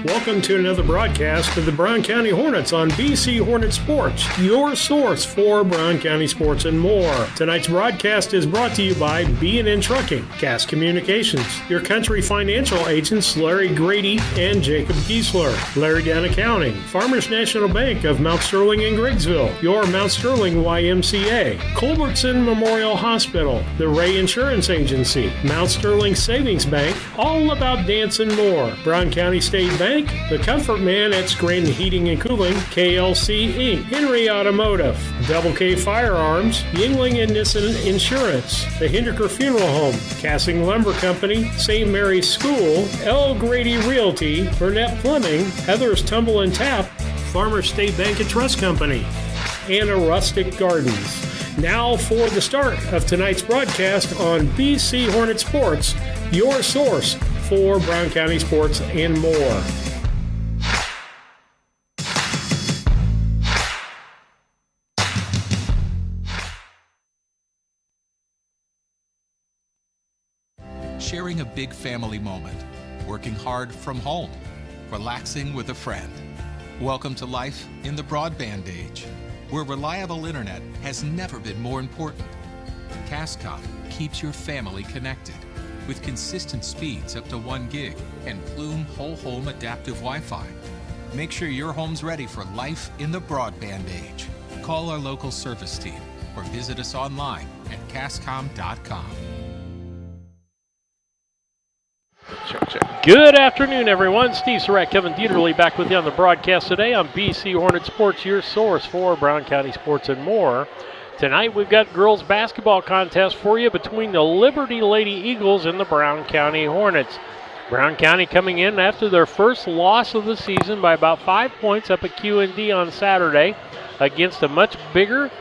Welcome to another broadcast of the Brown County Hornets on BC Hornet Sports, your source for Brown County sports and more. Tonight's broadcast is brought to you by B&N Trucking, Gas Communications, your country financial agents Larry Grady and Jacob Giesler, Larry Down Accounting, Farmers National Bank of Mount Sterling and Griggsville, your Mount Sterling YMCA, Culbertson Memorial Hospital, the Ray Insurance Agency, Mount Sterling Savings Bank, All About Dance and More, Brown County State Bank, The Comfort Man at Scranton Heating and Cooling, KLC Inc., Henry Automotive, Double K Firearms, Yingling and Nissen Insurance, the Hindeker Funeral Home, Cassing Lumber Company, St. Mary's School, L. Grady Realty, Burnett Plumbing, Heather's Tumble and Tap, Farmers State Bank and Trust Company, and Rustic Gardens. Now for the start of tonight's broadcast on BC Hornet Sports, your source for Brown County sports and more. Sharing a big family moment, working hard from home, relaxing with a friend. Welcome to life in the broadband age, where reliable internet has never been more important. Cascom keeps your family connected with consistent speeds up to 1 gig and Plume whole home adaptive Wi-Fi. Make sure your home's ready for life in the broadband age. Call our local service team or visit us online at cascom.com. Good afternoon, everyone. Steve Surratt, Kevin Dieterle back with you on the broadcast today on BC Hornet Sports, your source for Brown County sports and more. Tonight we've got girls basketball contest for you between the Liberty Lady Eagles and the Brown County Hornets. Brown County coming in after their first loss of the season by about 5 points up at QND on Saturday against a much bigger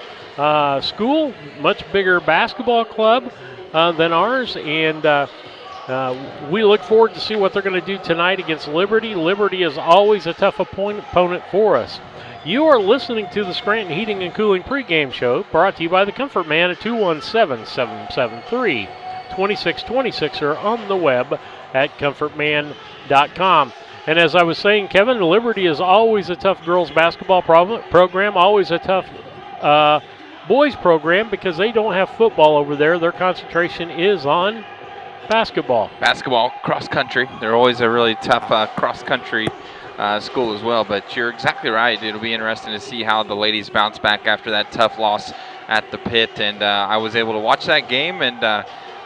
school, much bigger basketball club than ours, and we look forward to see what they're going to do tonight against Liberty. Liberty is always a tough opponent for us. You are listening to the Scranton Heating and Cooling pregame show, brought to you by the Comfort Man at 217-773-2626 or on the web at comfortman.com. And as I was saying, Kevin, Liberty is always a tough girls basketball program, always a tough boys program because they don't have football over there. Their concentration is on basketball, cross country. They're always a really tough cross country school as well. But you're exactly right. It'll be interesting to see how the ladies bounce back after that tough loss at the pit. And I was able to watch that game, and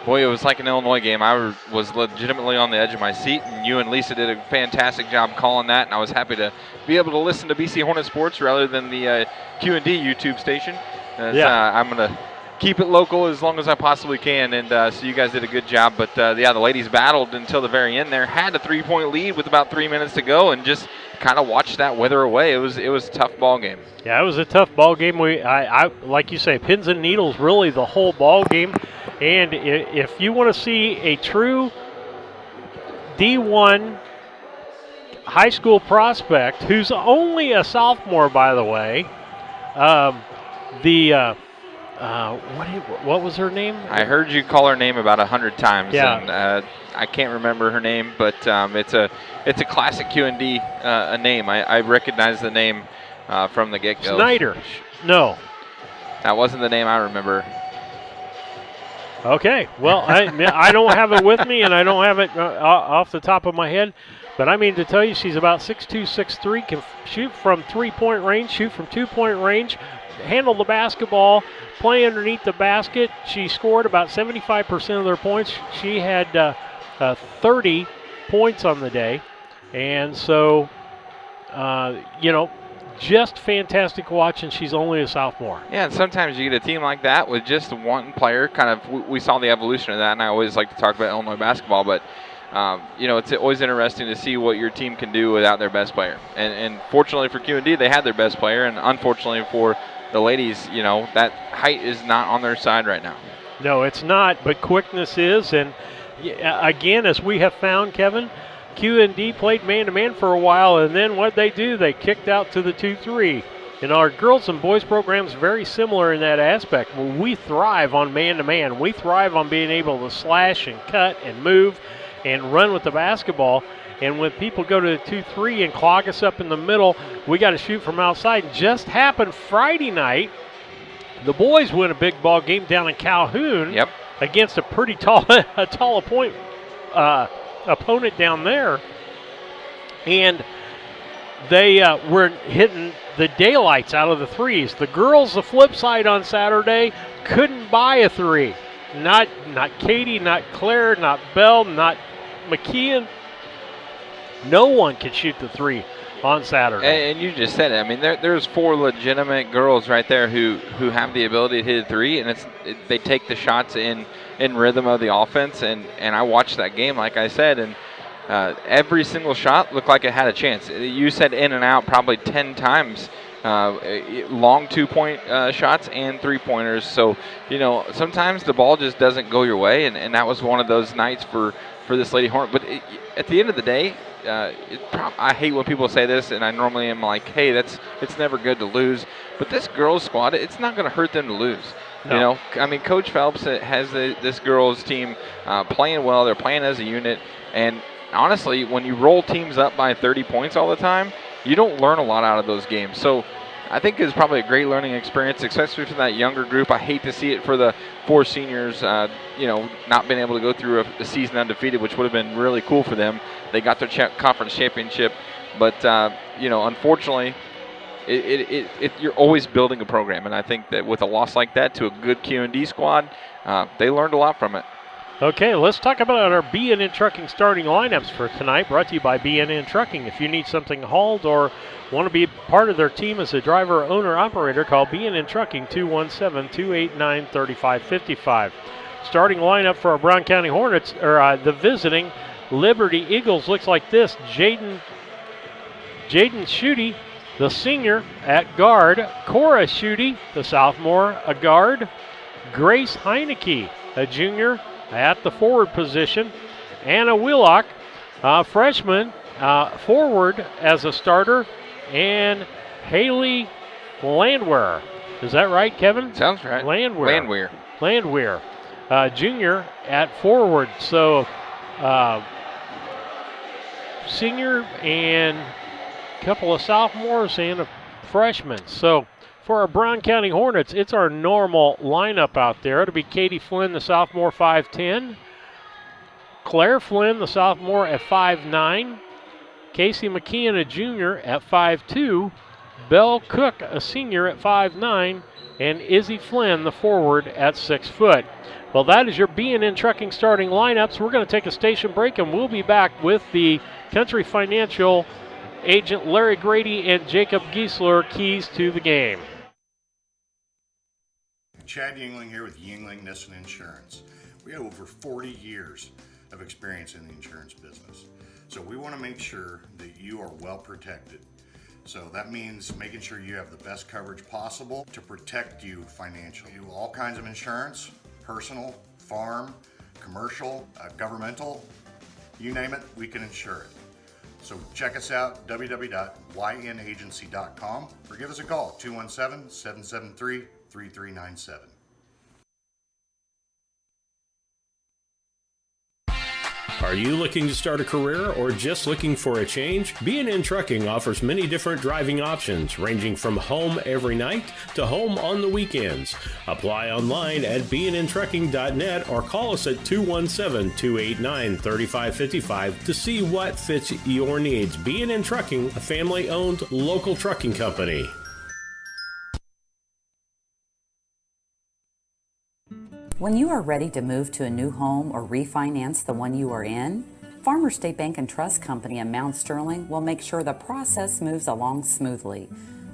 boy, it was like an Illinois game. I was legitimately on the edge of my seat, and you and Lisa did a fantastic job calling that. And I was happy to be able to listen to BC Hornet Sports rather than the Q&D YouTube station. I'm going to keep it local as long as I possibly can, and so you guys did a good job. But the ladies battled until the very end there, had a 3-point lead with about 3 minutes to go, and just kind of watched that wither away. It was a tough ball game. Yeah, it was a tough ball game. I like you say, pins and needles really the whole ball game. And if you want to see a true D1 high school prospect, who's only a sophomore, by the way, what was her name? I heard you call her name about 100 times. Yeah. And I can't remember her name, but it's a classic Q&D name. I recognize the name from the get-go. Snyder. No. That wasn't the name I remember. Okay. Well, I don't have it with me, and I don't have it off the top of my head. But I mean to tell you, she's about 6'2", 6'3", can shoot from 3-point range, shoot from 2-point range, handle the basketball, play underneath the basket. She scored about 75% of their points. She had 30 points on the day. And so, just fantastic watch, and she's only a sophomore. Yeah, and sometimes you get a team like that with just one player. Kind of, we saw the evolution of that, and I always like to talk about Illinois basketball, but it's always interesting to see what your team can do without their best player. And fortunately for QND, they had their best player, and unfortunately for the ladies, that height is not on their side right now. No, it's not, but quickness is. And again, as we have found, Kevin, QND played man-to-man for a while, and then what they do, they kicked out to the 2-3. And our girls and boys program is very similar in that aspect. We thrive on man-to-man. We thrive on being able to slash and cut and move and run with the basketball. And when people go to the 2-3 and clog us up in the middle, we got to shoot from outside. And just happened Friday night, the boys win a big ball game down in Calhoun against a pretty tall opponent down there. And they were hitting the daylights out of the threes. The girls, the flip side on Saturday, couldn't buy a three. Not Katie, not Claire, not Bell, not McKeon. No one could shoot the three on Saturday. And you just said it. I mean, there's 4 legitimate girls right there who have the ability to hit a three, and they take the shots in rhythm of the offense. And I watched that game, like I said, and every single shot looked like it had a chance. You said in and out probably 10 times. Long 2-point shots and 3-pointers. So, sometimes the ball just doesn't go your way, and that was one of those nights for this Lady Hornet. But at the end of the day, I hate when people say this, and I normally am like, hey, it's never good to lose. But this girls' squad, it's not going to hurt them to lose. No. I mean, Coach Phelps has this girls' team playing well. They're playing as a unit. And honestly, when you roll teams up by 30 points all the time, you don't learn a lot out of those games. So I think it's probably a great learning experience, especially for that younger group. I hate to see it for the 4 seniors, not being able to go through a season undefeated, which would have been really cool for them. They got their conference championship. But, unfortunately, you're always building a program. And I think that with a loss like that to a good Q&D squad, they learned a lot from it. Okay, let's talk about our B&N Trucking starting lineups for tonight, brought to you by B&N Trucking. If you need something hauled or want to be part of their team as a driver, owner, operator, call B&N Trucking 217-289-3555. Starting lineup for our Brown County Hornets, or the visiting Liberty Eagles, looks like this. Jaden Schutte, the senior, at guard. Cora Schutte, the sophomore, a guard. Grace Heineke, a junior, at the forward position. Anna Wheelock, freshman, forward as a starter. And Haley Landwehr. Is that right, Kevin? Sounds right. Landwehr. Junior at forward. So senior and a couple of sophomores and a freshman. So for our Brown County Hornets, it's our normal lineup out there. It'll be Katie Flynn, the sophomore, 5'10". Claire Flynn, the sophomore, at 5'9". Casey McKeon, a junior, at 5'2". Belle Cook, a senior, at 5'9". And Izzy Flynn, the forward, at 6 foot. Well, that is your B&N Trucking starting lineups. We're going to take a station break, and we'll be back with the Country Financial agent Larry Grady and Jacob Giesler keys to the game. Chad Yingling here with Yingling Nissen Insurance. We have over 40 years of experience in the insurance business. So we want to make sure that you are well protected. So that means making sure you have the best coverage possible to protect you financially. We do all kinds of insurance, personal, farm, commercial, governmental, you name it, we can insure it. So check us out, www.ynagency.com, or give us a call, 217-773-3397. Are you looking to start a career or just looking for a change? B&N Trucking offers many different driving options, ranging from home every night to home on the weekends. Apply online at bnntrucking.net or call us at 217-289-3555 to see what fits your needs. B&N Trucking, a family-owned local trucking company. When you are ready to move to a new home or refinance the one you are in, Farmers State Bank and Trust Company in Mount Sterling will make sure the process moves along smoothly.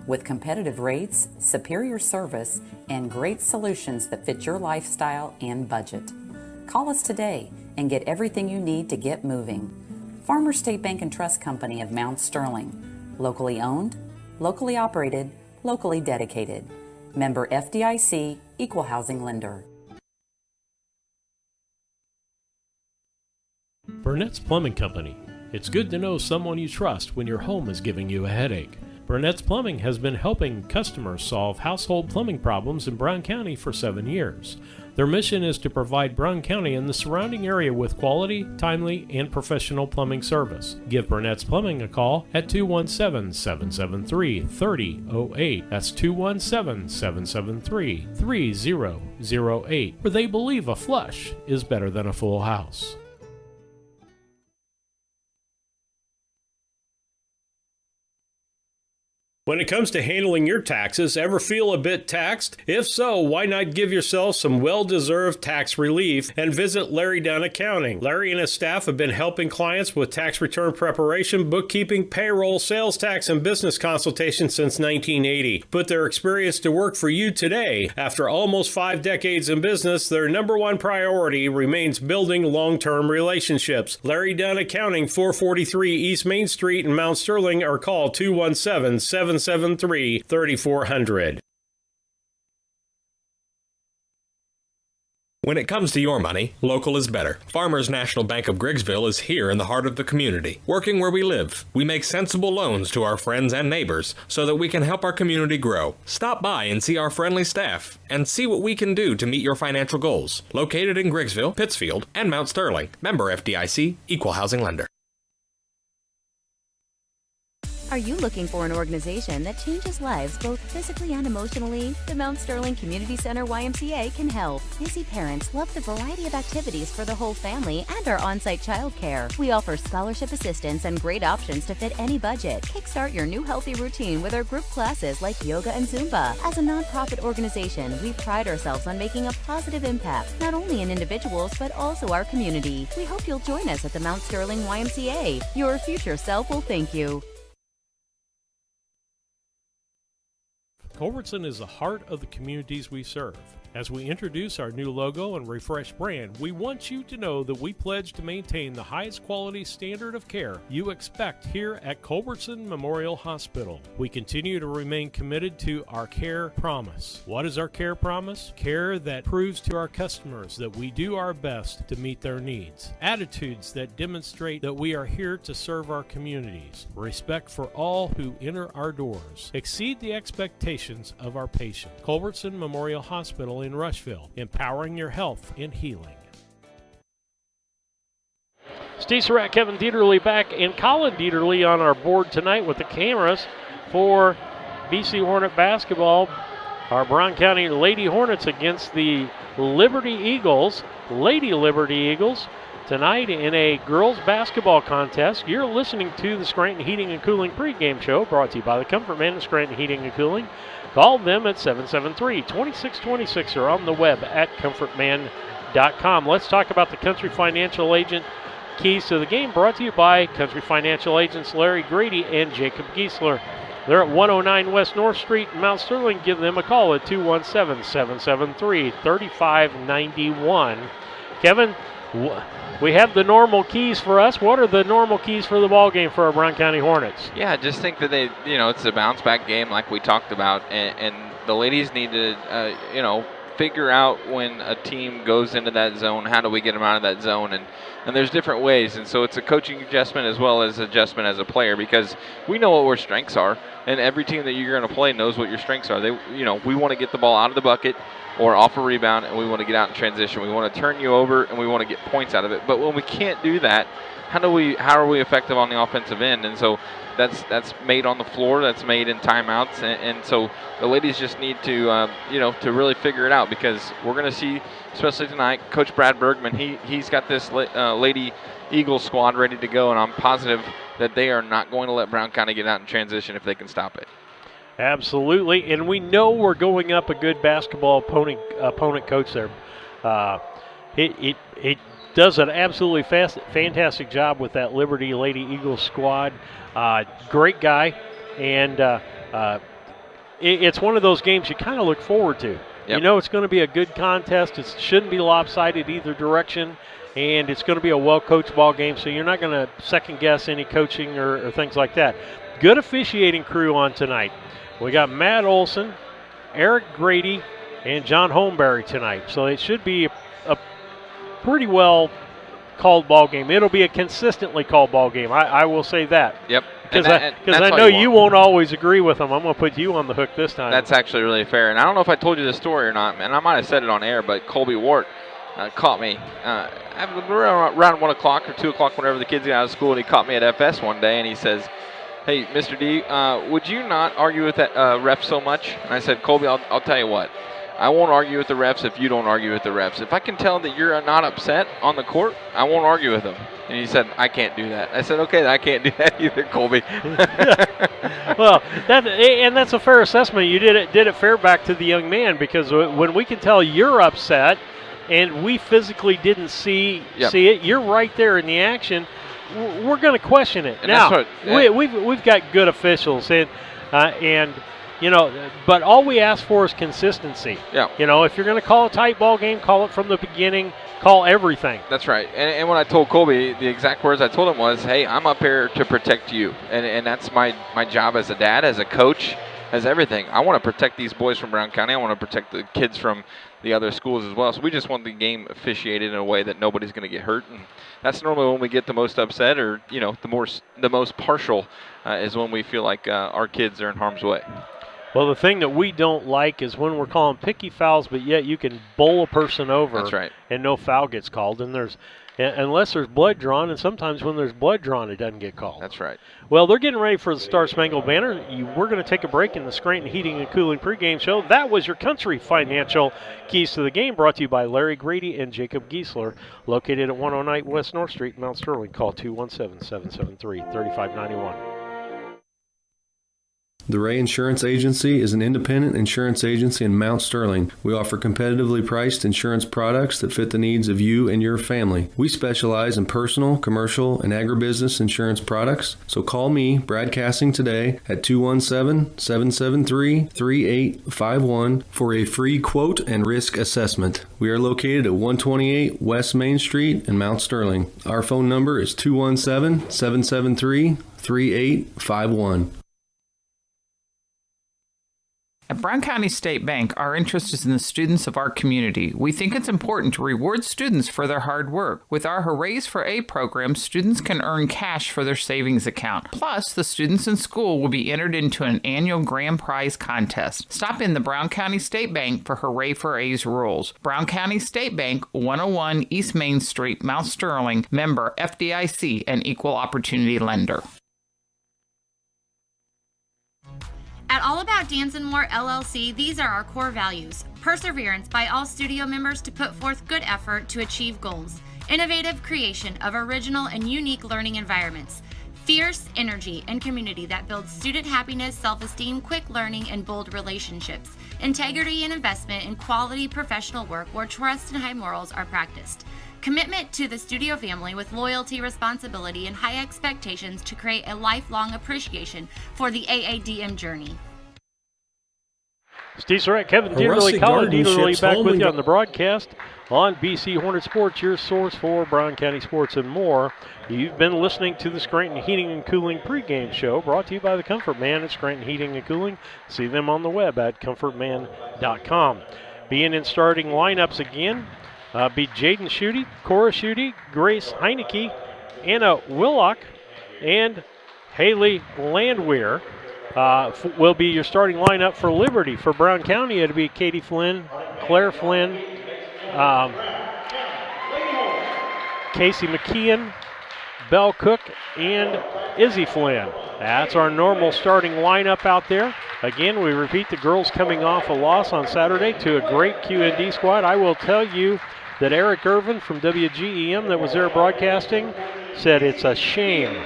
With competitive rates, superior service, and great solutions that fit your lifestyle and budget. Call us today and get everything you need to get moving. Farmers State Bank and Trust Company of Mount Sterling. Locally owned, locally operated, locally dedicated. Member FDIC, Equal Housing Lender. Burnett's Plumbing Company. It's good to know someone you trust when your home is giving you a headache. Burnett's Plumbing has been helping customers solve household plumbing problems in Brown County for 7 years. Their mission is to provide Brown County and the surrounding area with quality, timely, and professional plumbing service. Give Burnett's Plumbing a call at 217-773-3008. That's 217-773-3008, where they believe a flush is better than a full house. When it comes to handling your taxes, ever feel a bit taxed? If so, why not give yourself some well-deserved tax relief and visit Larry Dunn Accounting. Larry and his staff have been helping clients with tax return preparation, bookkeeping, payroll, sales tax, and business consultation since 1980. Put their experience to work for you today. After almost 5 decades in business, their number one priority remains building long-term relationships. Larry Dunn Accounting, 443 East Main Street in Mount Sterling, or call 217-773-3400. When it comes to your money, local is better. Farmers National Bank of Griggsville is here in the heart of the community, working where we live. We make sensible loans to our friends and neighbors so that we can help our community grow. Stop by and see our friendly staff and see what we can do to meet your financial goals. Located in Griggsville, Pittsfield, and Mount Sterling. Member FDIC, Equal Housing Lender. Are you looking for an organization that changes lives both physically and emotionally? The Mount Sterling Community Center YMCA can help. Busy parents love the variety of activities for the whole family and our on-site childcare. We offer scholarship assistance and great options to fit any budget. Kickstart your new healthy routine with our group classes like yoga and Zumba. As a nonprofit organization, we pride ourselves on making a positive impact, not only in individuals, but also our community. We hope you'll join us at the Mount Sterling YMCA. Your future self will thank you. Culbertson is the heart of the communities we serve. As we introduce our new logo and refreshed brand, we want you to know that we pledge to maintain the highest quality standard of care you expect here at Culbertson Memorial Hospital. We continue to remain committed to our care promise. What is our care promise? Care that proves to our customers that we do our best to meet their needs. Attitudes that demonstrate that we are here to serve our communities. Respect for all who enter our doors. Exceed the expectations of our patients. Culbertson Memorial Hospital in Rushville, empowering your health and healing. Steve Surratt, Kevin Dieterle back, and Colin Dieterle on our board tonight with the cameras for BC Hornet basketball. Our Brown County Lady Hornets against the Liberty Eagles, Lady Liberty Eagles, tonight in a girls basketball contest. You're listening to the Scranton Heating and Cooling pregame show, brought to you by the Comfort Man of Scranton Heating and Cooling. Call them at 773-2626 or on the web at comfortman.com. Let's talk about the Country Financial Agent keys to the game, brought to you by Country Financial Agents Larry Grady and Jacob Giesler. They're at 109 West North Street in Mount Sterling. Give them a call at 217-773-3591. Kevin, we have the normal keys for us. What are the normal keys for the ball game for our Brown County Hornets? Yeah, I just think that it's a bounce back game like we talked about, and the ladies need to, figure out when a team goes into that zone, how do we get them out of that zone, and there's different ways, and so it's a coaching adjustment as well as adjustment as a player, because we know what our strengths are, and every team that you're going to play knows what your strengths are. We want to get the ball out of the bucket or off a rebound, and we want to get out in transition. We want to turn you over, and we want to get points out of it. But when we can't do that, how are we effective on the offensive end? And so that's made on the floor. That's made in timeouts. And so the ladies just need to to really figure it out, because we're going to see, especially tonight, Coach Brad Bergman. He's got this Lady Eagles squad ready to go, and I'm positive that they are not going to let Brown County get out in transition if they can stop it. Absolutely, and we know we're going up a good basketball opponent coach there. It does an absolutely fantastic job with that Liberty Lady Eagles squad. Great guy, and it's one of those games you kind of look forward to. Yep. You know it's going to be a good contest. It shouldn't be lopsided either direction, and it's going to be a well-coached ball game, so you're not going to second-guess any coaching or things like that. Good officiating crew on tonight. We got Matt Olson, Eric Grady, and John Holmberry tonight. So it should be a pretty well called ball game. It'll be a consistently called ball game. I will say that. Yep. Because I know you won't always agree with them. I'm going to put you on the hook this time. That's actually really fair. And I don't know if I told you this story or not, and I might have said it on air, but Colby Wart caught me around 1 o'clock or 2 o'clock whenever the kids get out of school, and he caught me at FS one day, and he says, "Hey, Mr. D, would you not argue with that ref so much?" And I said, "Colby, I'll tell you what. I won't argue with the refs if you don't argue with the refs. If I can tell that you're not upset on the court, I won't argue with them." And he said, "I can't do that." I said, "Okay, I can't do that either, Colby." Well, that's a fair assessment. You did it fair back to the young man, because when we can tell you're upset and we physically didn't see it, you're right there in the action, we're going to question it. And now, that's we've got good officials, and but all we ask for is consistency. Yeah. If you're going to call a tight ball game, call it from the beginning. Call everything. That's right. And when I told Colby, the exact words I told him was, "Hey, I'm up here to protect you." And that's my job as a dad, as a coach, as everything. I want to protect these boys from Brown County. I want to protect the kids from the other schools as well. So we just want the game officiated in a way that nobody's going to get hurt. And that's normally when we get the most upset, or, the most partial is when we feel like our kids are in harm's way. Well, the thing that we don't like is when we're calling picky fouls, but yet you can bowl a person over. That's right. And no foul gets called. And unless there's blood drawn, and sometimes when there's blood drawn, it doesn't get called. That's right. Well, they're getting ready for the Star Spangled Banner. We're going to take a break in the Scranton Heating and Cooling pregame show. That was your Country Financial Keys to the Game, brought to you by Larry Grady and Jacob Giesler, located at 109 West North Street, Mount Sterling. Call 217-773-3591. The Ray Insurance Agency is an independent insurance agency in Mount Sterling. We offer competitively priced insurance products that fit the needs of you and your family. We specialize in personal, commercial, and agribusiness insurance products. So call me, Brad Cassing, today at 217-773-3851 for a free quote and risk assessment. We are located at 128 West Main Street in Mount Sterling. Our phone number is 217-773-3851. At Brown County State Bank, our interest is in the students of our community. We think it's important to reward students for their hard work. With our Hoorays for A program, students can earn cash for their savings account. Plus, the students in school will be entered into an annual grand prize contest. Stop in the Brown County State Bank for Hooray for A's rules. Brown County State Bank, 101 East Main Street, Mount Sterling, member FDIC, and equal opportunity lender. At All About Dance and More LLC, these are our core values. Perseverance by all studio members to put forth good effort to achieve goals. Innovative creation of original and unique learning environments. Fierce energy and community that builds student happiness, self-esteem, quick learning, and bold relationships. Integrity and investment in quality professional work where trust and high morals are practiced. Commitment to the studio family with loyalty, responsibility, and high expectations to create a lifelong appreciation for the AADM journey. Steve Surratt, Kevin Dieterle, Colin Dieterle back with you on the broadcast on BC Hornet Sports, your source for Brown County sports and more. You've been listening to the Scranton Heating and Cooling pregame show, brought to you by the Comfort Man at Scranton Heating and Cooling. See them on the web at comfortman.com. Being in starting lineups again, be Jaden Schutte, Cora Schutte, Grace Heineke, Anna Willock, and Haley Landwehr will be your starting lineup for Liberty. For Brown County, it'll be Katie Flynn, Claire Flynn, Casey McKeon, Belle Cook, and Izzy Flynn. That's our normal starting lineup out there. Again, we repeat, the girls coming off a loss on Saturday to a great QND squad. I will tell you that Eric Irvin from WGEM that was there broadcasting said it's a shame,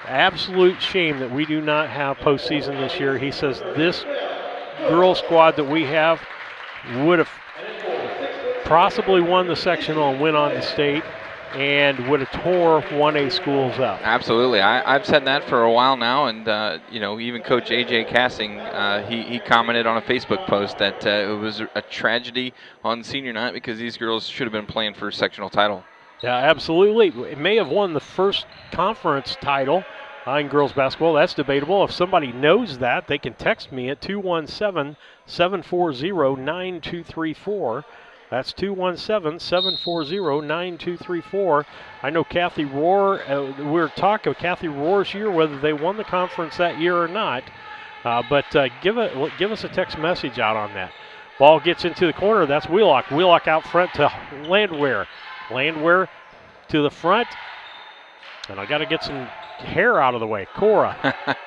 absolute shame, that we do not have postseason this year. He says this girl squad that we have would have possibly won the sectional and went on to state and would have tore 1A schools up. Absolutely. I've said that for a while now, and even Coach A.J. Cassing, he commented on a Facebook post that it was a tragedy on senior night because these girls should have been playing for a sectional title. Yeah, absolutely. It may have won the first conference title in girls basketball. That's debatable. If somebody knows that, they can text me at 217-740-9234. That's 217-740-9234. I know Kathy Rohr, we were talking with Kathy Rohr's year, whether they won the conference that year or not. But give us a text message out on that. Ball gets into the corner. That's Wheelock. Wheelock out front to Landwehr. Landwehr to the front. And I got to get some hair out of the way. Cora.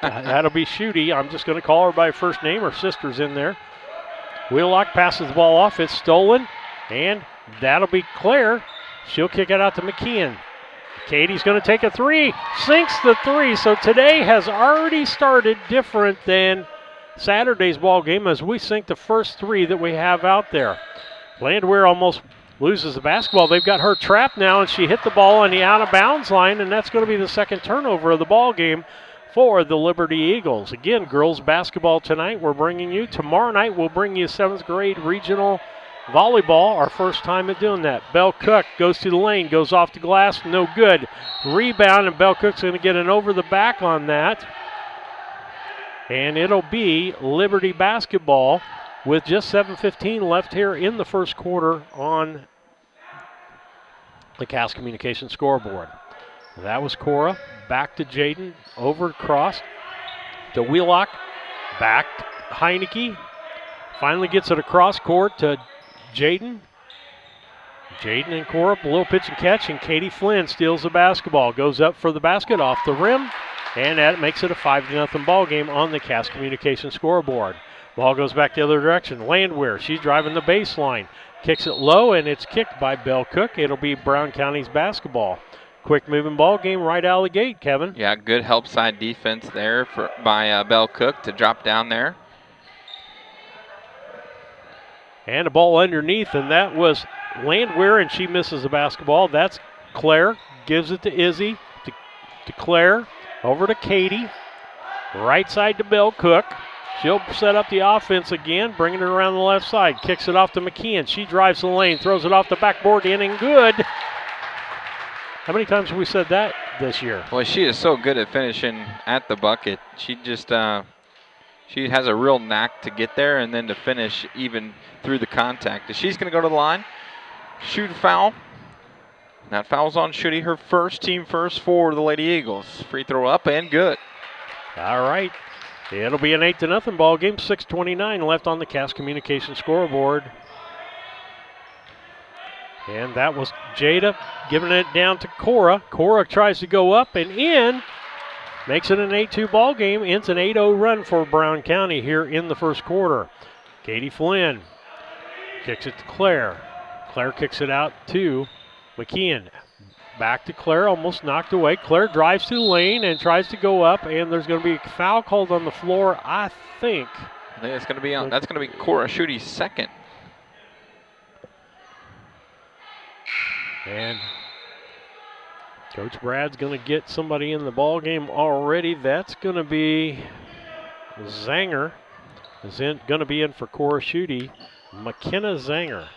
That'll be Schutte. I'm just going to call her by first name. Her sister's in there. Wheelock passes the ball off. It's stolen. And that'll be Claire. She'll kick it out to McKeon. Katie's going to take a three. Sinks the three. So today has already started different than Saturday's ball game as we sink the first three that we have out there. Landwehr almost loses the basketball. They've got her trapped now, and she hit the ball on the out-of-bounds line, and that's going to be the second turnover of the ball game for the Liberty Eagles. Again, girls basketball tonight we're bringing you. Tomorrow night we'll bring you 7th grade regional volleyball, our first time at doing that. Bell Cook goes to the lane, goes off the glass, no good. Rebound, and Bell Cook's going to get an over the back on that. And it'll be Liberty basketball with just 7:15 left here in the first quarter on the Cass Communications scoreboard. That was Cora. Back to Jaden. Over across to Wheelock. Back to Heineke. Finally gets it across court to Jaden. Jaden and Cora, a little pitch and catch, and Katie Flynn steals the basketball. Goes up for the basket off the rim. And that makes it a 5-0 ball game on the Cass Communications scoreboard. Ball goes back the other direction. Landwehr, she's driving the baseline. Kicks it low, and it's kicked by Bell Cook. It'll be Brown County's basketball. Quick moving ball game right out of the gate, Kevin. Yeah, good help side defense there by Bell Cook to drop down there. And a ball underneath, and that was Landwehr, and she misses the basketball. That's Claire. Gives it to Izzy, to Claire. Over to Katie. Right side to Bell Cook. She'll set up the offense again, bringing it around the left side. Kicks it off to McKeon. She drives the lane, throws it off the backboard, in and good. How many times have we said that this year? Well, she is so good at finishing at the bucket. She just she has a real knack to get there and then to finish even through the contact. She's going to go to the line, shoot a foul. That foul's on Schutte, her first, team first for the Lady Eagles. Free throw up and good. All right. It'll be an 8-0 ball game. 6:29 left on the Cass Communications scoreboard. And that was Jada giving it down to Cora. Cora tries to go up and in. Makes it an 8-2 ball game. It's an 8-0 run for Brown County here in the first quarter. Katie Flynn kicks it to Claire. Claire kicks it out to McKeon. Back to Claire, almost knocked away. Claire drives to the lane and tries to go up, and there's going to be a foul called on the floor, I think. I think it's going to be on. That's going to be Cora Schutte's second. And Coach Brad's going to get somebody in the ball game already. That's going to be Zanger. Is going to be in for Cora Schutte. McKenna Zanger.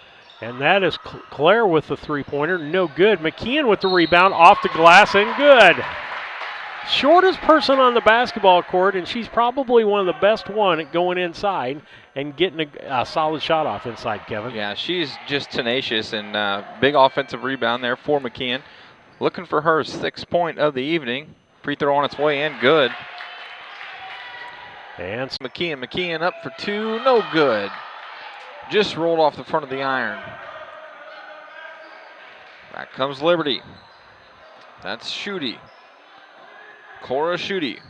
And that is Claire with the three-pointer. No good. McKeon with the rebound off the glass and good. Shortest person on the basketball court, and she's probably one of the best one at going inside and getting a solid shot off inside, Kevin. Yeah, she's just tenacious, and big offensive rebound there for McKeon. Looking for her 6th point of the evening. Free throw on its way in, good. And McKeon up for two, no good. Just rolled off the front of the iron. Back comes Liberty. That's Schutte. Cora Schutte.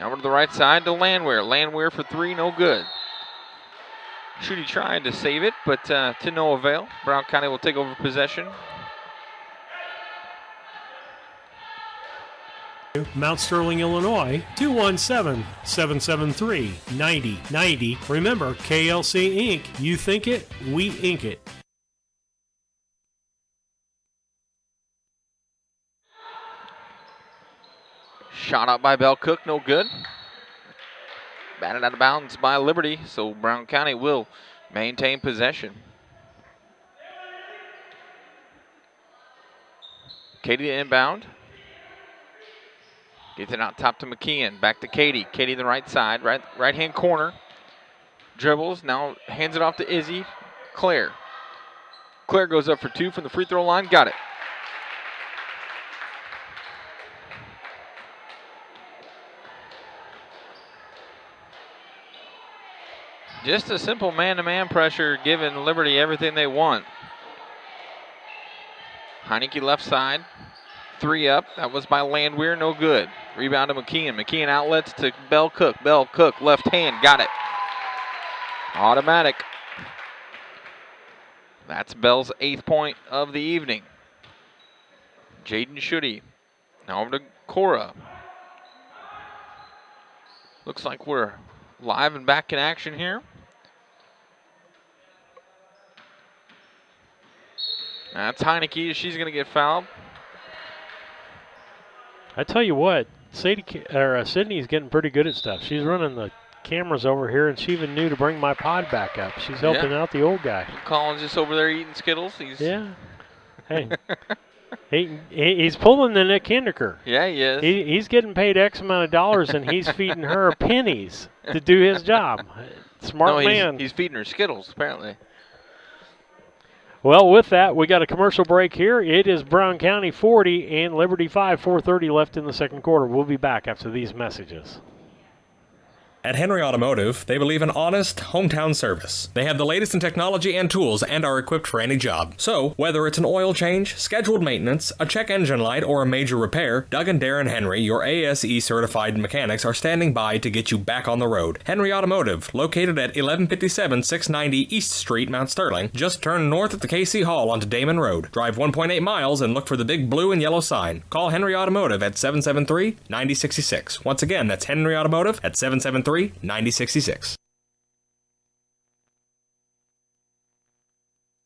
Over to the right side to Landwehr. Landwehr for three, no good. Schutte trying to save it, but to no avail. Brown County will take over possession. Mount Sterling, Illinois, 217-773-9090. Remember, KLC Inc., you think it, we ink it. Shot out by Bell Cook, no good. Batted out of bounds by Liberty, so Brown County will maintain possession. Katie inbound. Gets it out top to McKeon. Back to Katie. Katie the right side, right hand corner. Dribbles, now hands it off to Izzy. Claire. Claire goes up for 2 from the free throw line. Got it. Just a simple man-to-man pressure, giving Liberty everything they want. Heineke left side. 3 up. That was by Landwehr. No good. Rebound to McKeon. McKeon outlets to Bell Cook. Bell Cook, left hand. Got it. Automatic. That's Bell's 8th point of the evening. Jaden Schutte. Now over to Cora. Looks like we're live and back in action here. That's Heineke. She's going to get fouled. I tell you what, Sydney's getting pretty good at stuff. She's running the cameras over here, and she even knew to bring my pod back up. She's helping out the old guy. Colin's just over there eating Skittles. Yeah. Hey, he's pulling the Nick Hindeker. Yeah, he is. He's getting paid X amount of dollars, and he's feeding her pennies to do his job. Smart man. He's feeding her Skittles, apparently. Well, with that, we got a commercial break here. It is Brown County 40 and Liberty 5, 4:30 left in the second quarter. We'll be back after these messages. At Henry Automotive, they believe in honest, hometown service. They have the latest in technology and tools and are equipped for any job. So, whether it's an oil change, scheduled maintenance, a check engine light, or a major repair, Doug and Darren Henry, your ASE-certified mechanics, are standing by to get you back on the road. Henry Automotive, located at 1157 690 East Street, Mount Sterling. Just turn north at the KC Hall onto Damon Road. Drive 1.8 miles and look for the big blue and yellow sign. Call Henry Automotive at 773-9066. Once again, that's Henry Automotive at 773-9066.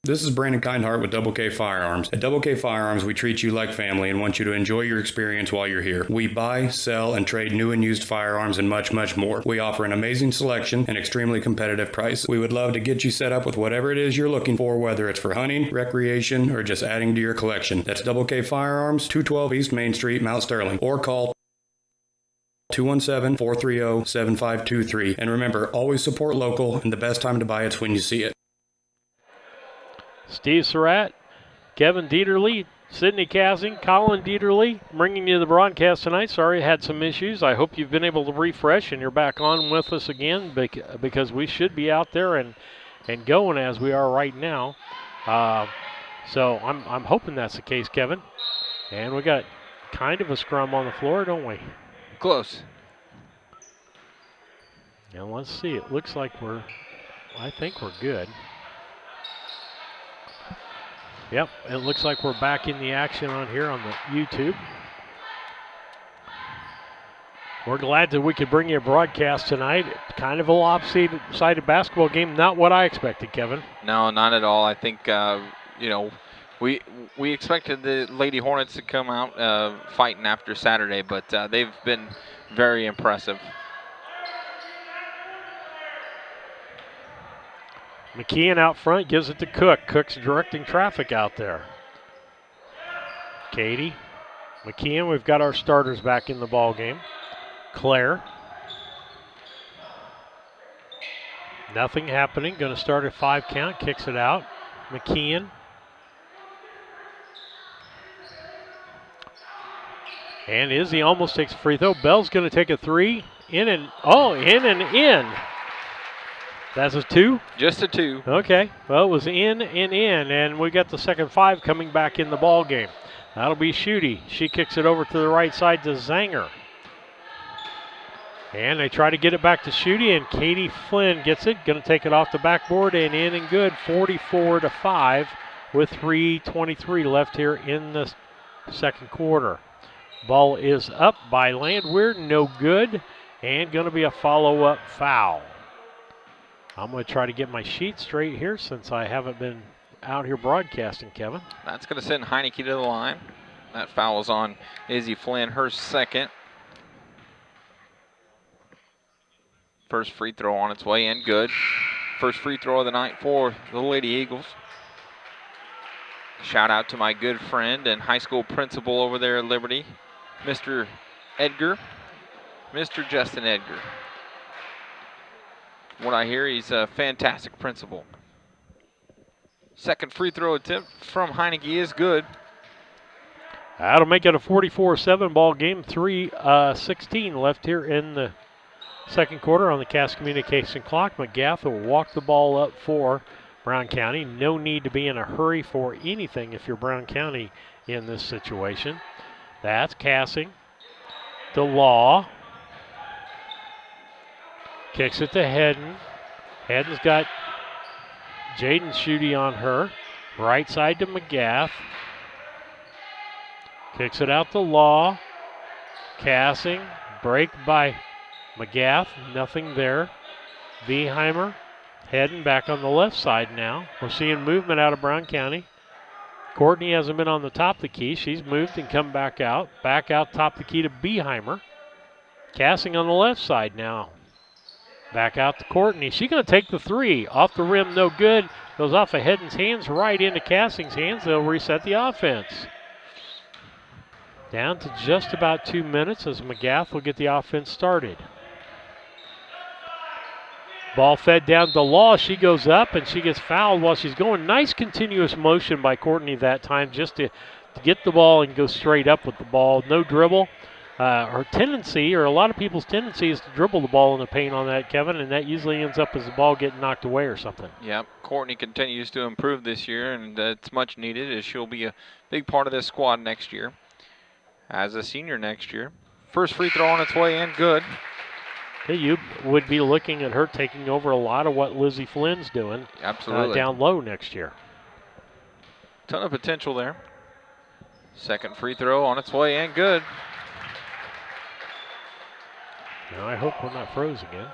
This is Brandon Kindhart with Double K Firearms. At Double K Firearms, we treat you like family and want you to enjoy your experience while you're here. We buy, sell, and trade new and used firearms and much, much more. We offer an amazing selection and extremely competitive prices. We would love to get you set up with whatever it is you're looking for, whether it's for hunting, recreation, or just adding to your collection. That's Double K Firearms, 212 East Main Street, Mount Sterling, or call 217-430-7523. And remember, always support local, and the best time to buy it's when you see it. Steve Surratt, Kevin Dieterle, Sydney Casing, Colin Dieterle, bringing you the broadcast tonight. Sorry I had some issues. I hope you've been able to refresh and you're back on with us again, because we should be out there and going as we are right now. So I'm hoping that's the case, Kevin. And we got kind of a scrum on the floor, don't we? Close. Now let's see. It looks like I think we're good. Yep, it looks like we're back in the action on here on the YouTube. We're glad that we could bring you a broadcast tonight. Kind of a lopsided basketball game. Not what I expected, Kevin. No, not at all. I think, we expected the Lady Hornets to come out fighting after Saturday, but they've been very impressive. McKeon out front gives it to Cook. Cook's directing traffic out there. Katie, McKeon, we've got our starters back in the ball game. Claire. Nothing happening. Going to start a 5 count. Kicks it out. McKeon. And Izzy almost takes a free throw. Bell's going to take a 3. In and in. That's a 2? Just a 2. Okay. Well, it was in and in, and we got the second 5 coming back in the ball game. That'll be Schutte. She kicks it over to the right side to Zanger. And they try to get it back to Schutte, and Katie Flynn gets it. Going to take it off the backboard and in and good. 44-5 with 3:23 left here in the second quarter. Ball is up by Landwehr. No good. And going to be a follow-up foul. I'm going to try to get my sheet straight here since I haven't been out here broadcasting, Kevin. That's going to send Heineke to the line. That foul is on Izzy Flynn, her second. First free throw on its way in, good. First free throw of the night for the Lady Eagles. Shout out to my good friend and high school principal over there at Liberty, Mr. Justin Edgar. What I hear, he's a fantastic principal. Second free throw attempt from Heineke is good. That'll make it a 44-7 ball game. 3:16 left here in the second quarter on the Cass Communication clock. McGath will walk the ball up for Brown County. No need to be in a hurry for anything if you're Brown County in this situation. That's Cassing. DeLaw kicks it to Hedden. Hedden's got Jaden Schutte on her. Right side to McGath. Kicks it out to Law. Cassing. Break by McGath. Nothing there. Beheimer. Hedden back on the left side now. We're seeing movement out of Brown County. Courtney hasn't been on the top of the key. She's moved and come back out. Back out top of the key to Beheimer. Cassing on the left side now. Back out to Courtney. She's going to take the three. Off the rim, no good. Goes off of Hedden's hands, right into Cassing's hands. They'll reset the offense. Down to just about 2 minutes as McGath will get the offense started. Ball fed down to Law. She goes up and she gets fouled while she's going. Nice continuous motion by Courtney that time just to get the ball and go straight up with the ball. No dribble. Her tendency, or a lot of people's tendency, is to dribble the ball in the paint on that, Kevin, and that usually ends up as the ball getting knocked away or something. Yep, Courtney continues to improve this year, and it's much needed as she'll be a big part of this squad next year as a senior next year. First free throw on its way in, good. Hey, you would be looking at her taking over a lot of what Lizzie Flynn's doing. Absolutely. Down low next year. Ton of potential there. Second free throw on its way in, good. Now I hope we're not froze again.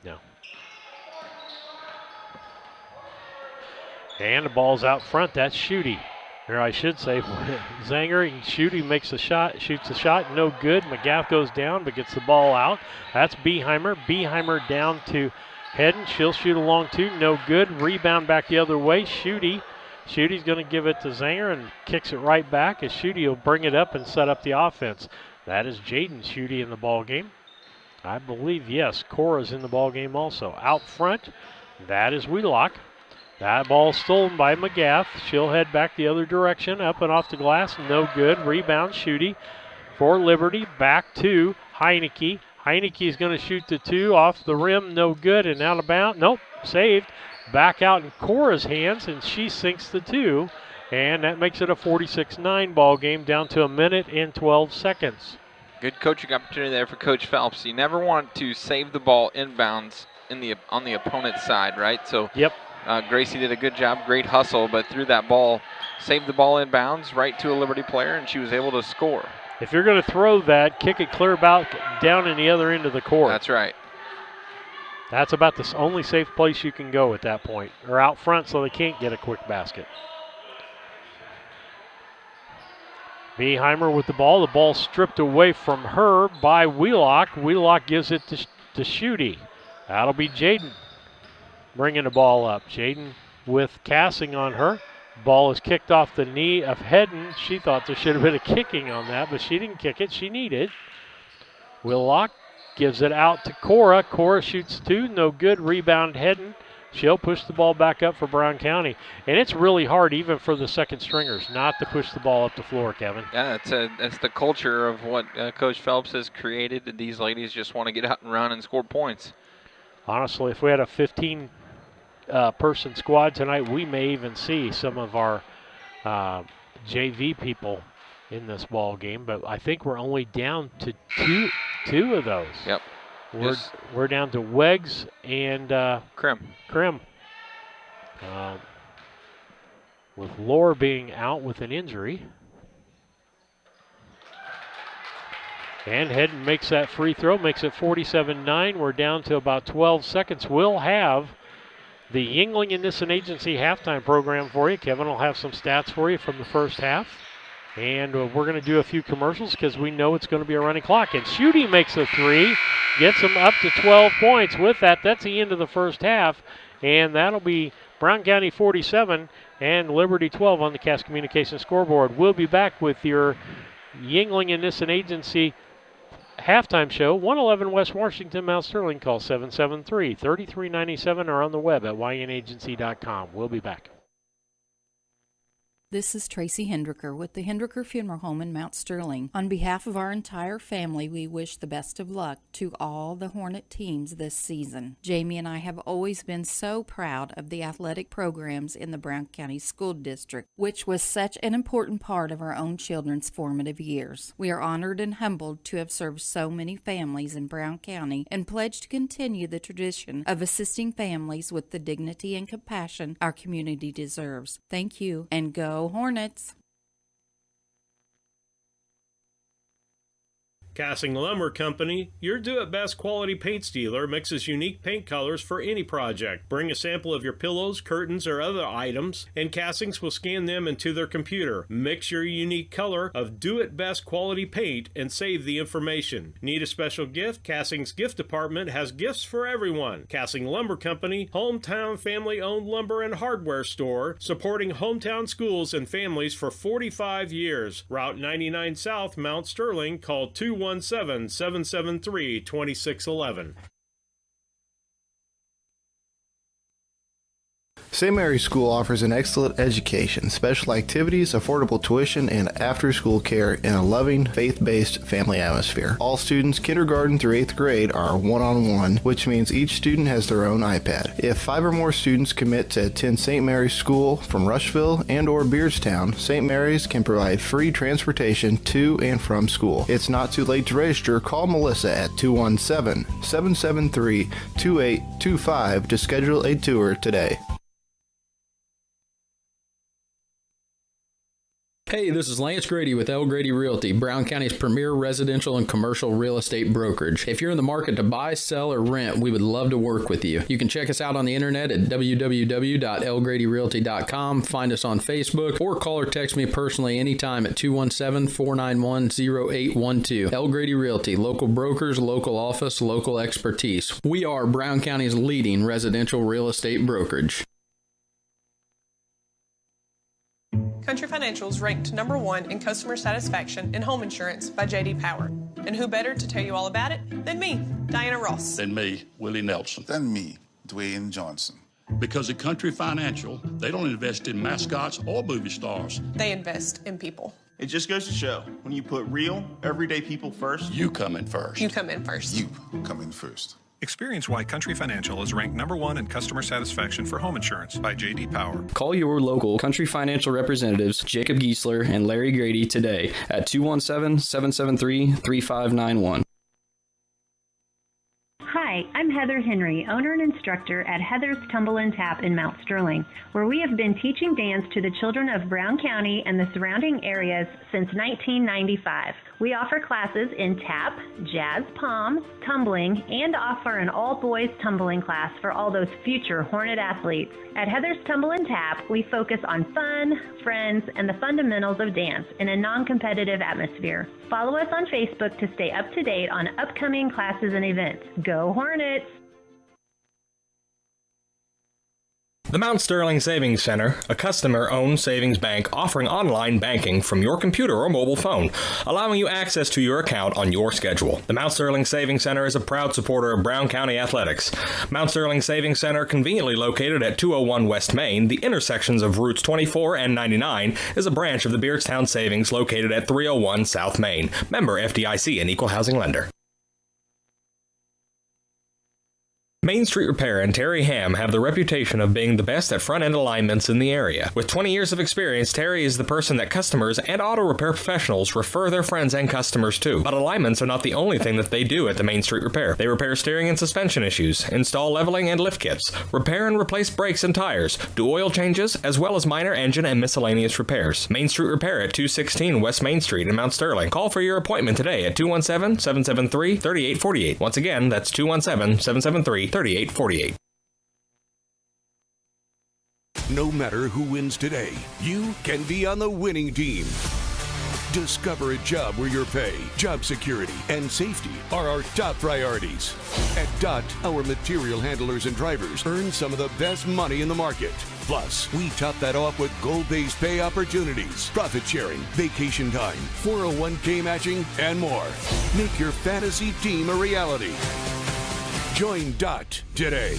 No. And the ball's out front. That's Schutte. Or I should say, Zanger. Schutte makes a shot, shoots a shot, no good. McGath goes down but gets the ball out. That's Beheimer. Beheimer down to Hedden. She'll shoot along two, no good. Rebound back the other way. Schutte's going to give it to Zanger and kicks it right back as Schutte will bring it up and set up the offense. That is Jaden Schutte in the ball game. I believe, yes, Cora's in the ball game also. Out front, that is Wheelock. That ball stolen by McGath. She'll head back the other direction, up and off the glass, no good. Rebound, Schutte for Liberty, back to Heineke. Heineke's going to shoot the two, off the rim, no good, and out of bounds. Nope, saved. Back out in Cora's hands, and she sinks the two. And that makes it a 46-9 ball game, down to 1 minute and 12 seconds. Good coaching opportunity there for Coach Phelps. You never want to save the ball inbounds on the opponent's side, right? So yep. Gracie did a good job, great hustle, but threw that ball, saved the ball inbounds right to a Liberty player, and she was able to score. If you're going to throw that, kick it clear about down in the other end of the court. That's right. That's about the only safe place you can go at that point, or out front so they can't get a quick basket. Beheimer with the ball. The ball stripped away from her by Wheelock. Wheelock gives it to Schutte. That'll be Jaden bringing the ball up. Jaden with Cassing on her. Ball is kicked off the knee of Hedden. She thought there should have been a kicking on that, but she didn't kick it. She needed. Wheelock gives it out to Cora. Cora shoots two. No good. Rebound Hedden. She'll push the ball back up for Brown County. And it's really hard, even for the second stringers, not to push the ball up the floor, Kevin. Yeah, that's the culture of what Coach Phelps has created. These ladies just want to get out and run and score points. Honestly, if we had a 15-person squad tonight, we may even see some of our JV people in this ball game. But I think we're only down to two of those. Yep. We're down to Weggs and Krim. With Lore being out with an injury. And Hedden makes that free throw, makes it 47-9. We're down to about 12 seconds. We'll have the Yingling and Nissen Agency halftime program for you. Kevin will have some stats for you from the first half. And we're going to do a few commercials because we know it's going to be a running clock. And Schutte makes a three, gets them up to 12 points. With that, that's the end of the first half. And that'll be Brown County 47 and Liberty 12 on the Cass Communications scoreboard. We'll be back with your Yingling and Nissen Agency halftime show, 111 West Washington, Mount Sterling. Call 773-3397 or on the web at ynagency.com. We'll be back. This is Tracy Hendricker with the Hendricker Funeral Home in Mount Sterling. On behalf of our entire family, we wish the best of luck to all the Hornet teams this season. Jamie and I have always been so proud of the athletic programs in the Brown County School District, which was such an important part of our own children's formative years. We are honored and humbled to have served so many families in Brown County and pledge to continue the tradition of assisting families with the dignity and compassion our community deserves. Thank you, and go Hornets! Casting Lumber Company, your do-it-best quality paint dealer, mixes unique paint colors for any project. Bring a sample of your pillows, curtains, or other items, and Castings will scan them into their computer. Mix your unique color of do-it-best quality paint and save the information. Need a special gift? Castings Gift Department has gifts for everyone. Casting Lumber Company, hometown family-owned lumber and hardware store, supporting hometown schools and families for 45 years. Route 99 South, Mount Sterling. Call 217-773-2611. St. Mary's School offers an excellent education, special activities, affordable tuition, and after-school care in a loving, faith-based family atmosphere. All students, kindergarten through 8th grade, are one-on-one, which means each student has their own iPad. If 5 or more students commit to attend St. Mary's School from Rushville and or Beardstown, St. Mary's can provide free transportation to and from school. It's not too late to register. Call Melissa at 217-773-2825 to schedule a tour today. Hey, this is Lance Grady with L. Grady Realty, Brown County's premier residential and commercial real estate brokerage. If you're in the market to buy, sell, or rent, we would love to work with you. You can check us out on the internet at www.lgradyrealty.com, find us on Facebook, or call or text me personally anytime at 217-491-0812. L. Grady Realty, local brokers, local office, local expertise. We are Brown County's leading residential real estate brokerage. Country Financial is ranked #1 in customer satisfaction in home insurance by J.D. Power. And who better to tell you all about it than me, Diana Ross. Than me, Willie Nelson. Than me, Dwayne Johnson. Because at Country Financial, they don't invest in mascots or movie stars. They invest in people. It just goes to show, when you put real, everyday people first, you come in first. You come in first. You come in first. Experience why Country Financial is ranked #1 in customer satisfaction for home insurance by J.D. Power. Call your local Country Financial representatives, Jacob Giesler and Larry Grady, today at 217-773-3591. Hi, I'm Heather Henry, owner and instructor at Heather's Tumble and Tap in Mount Sterling, where we have been teaching dance to the children of Brown County and the surrounding areas since 1995. We offer classes in tap, jazz palm, tumbling, and offer an all-boys tumbling class for all those future Hornet athletes. At Heather's Tumble and Tap, we focus on fun, friends, and the fundamentals of dance in a non-competitive atmosphere. Follow us on Facebook to stay up to date on upcoming classes and events. Go Hornets! The Mount Sterling Savings Center, a customer-owned savings bank offering online banking from your computer or mobile phone, allowing you access to your account on your schedule. The Mount Sterling Savings Center is a proud supporter of Brown County athletics. Mount Sterling Savings Center, conveniently located at 201 West Main, the intersections of routes 24 and 99, is a branch of the Beardstown Savings located at 301 South Main. Member FDIC and Equal Housing Lender. Main Street Repair and Terry Ham have the reputation of being the best at front-end alignments in the area. With 20 years of experience, Terry is the person that customers and auto repair professionals refer their friends and customers to. But alignments are not the only thing that they do at the Main Street Repair. They repair steering and suspension issues, install leveling and lift kits, repair and replace brakes and tires, do oil changes, as well as minor engine and miscellaneous repairs. Main Street Repair at 216 West Main Street in Mount Sterling. Call for your appointment today at 217-773-3848. Once again, that's 217-773-3848. No matter who wins today, you can be on the winning team. Discover a job where your pay, job security, and safety are our top priorities. At DOT, our material handlers and drivers earn some of the best money in the market. Plus, we top that off with goal-based pay opportunities, profit sharing, vacation time, 401k matching, and more. Make your fantasy team a reality. Join DOT today.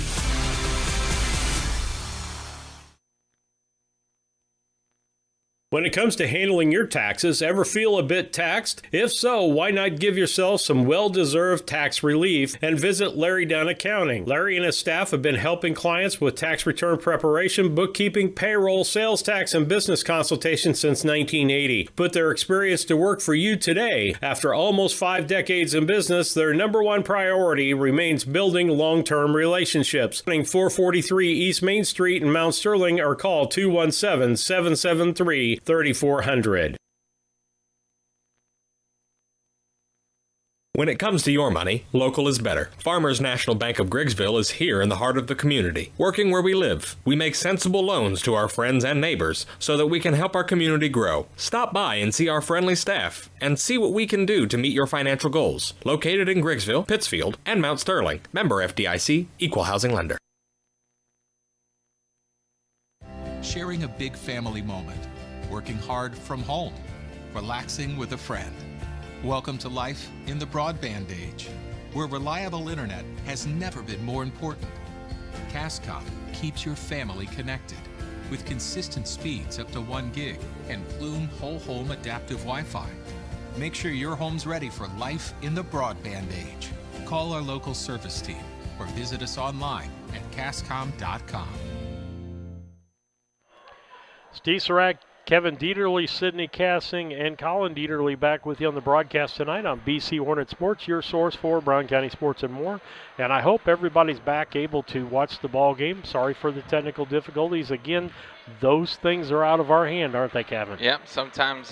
When it comes to handling your taxes, ever feel a bit taxed? If so, why not give yourself some well-deserved tax relief and visit Larry Dunn Accounting. Larry and his staff have been helping clients with tax return preparation, bookkeeping, payroll, sales tax, and business consultation since 1980. Put their experience to work for you today. After almost 5 decades in business, their number one priority remains building long-term relationships. 443 East Main Street in Mount Sterling, or call 217-773-3400. When it comes to your money, local is better. Farmers National Bank of Griggsville is here in the heart of the community, working where we live. We make sensible loans to our friends and neighbors so that we can help our community grow. Stop by and see our friendly staff and see what we can do to meet your financial goals. Located in Griggsville, Pittsfield, and Mount Sterling. Member FDIC, Equal Housing Lender. Sharing a big family moment. Working hard from home, relaxing with a friend. Welcome to life in the broadband age, where reliable internet has never been more important. Cascom keeps your family connected with consistent speeds up to 1 gig and Plume whole home adaptive Wi-Fi. Make sure your home's ready for life in the broadband age. Call our local service team or visit us online at cascom.com. Steve Surratt, Kevin Dieterle, Sidney Cassing, and Colin Dieterle back with you on the broadcast tonight on BC Hornet Sports, your source for Brown County sports and more. And I hope everybody's back able to watch the ball game. Sorry for the technical difficulties. Again, those things are out of our hand, aren't they, Kevin? Yep. Sometimes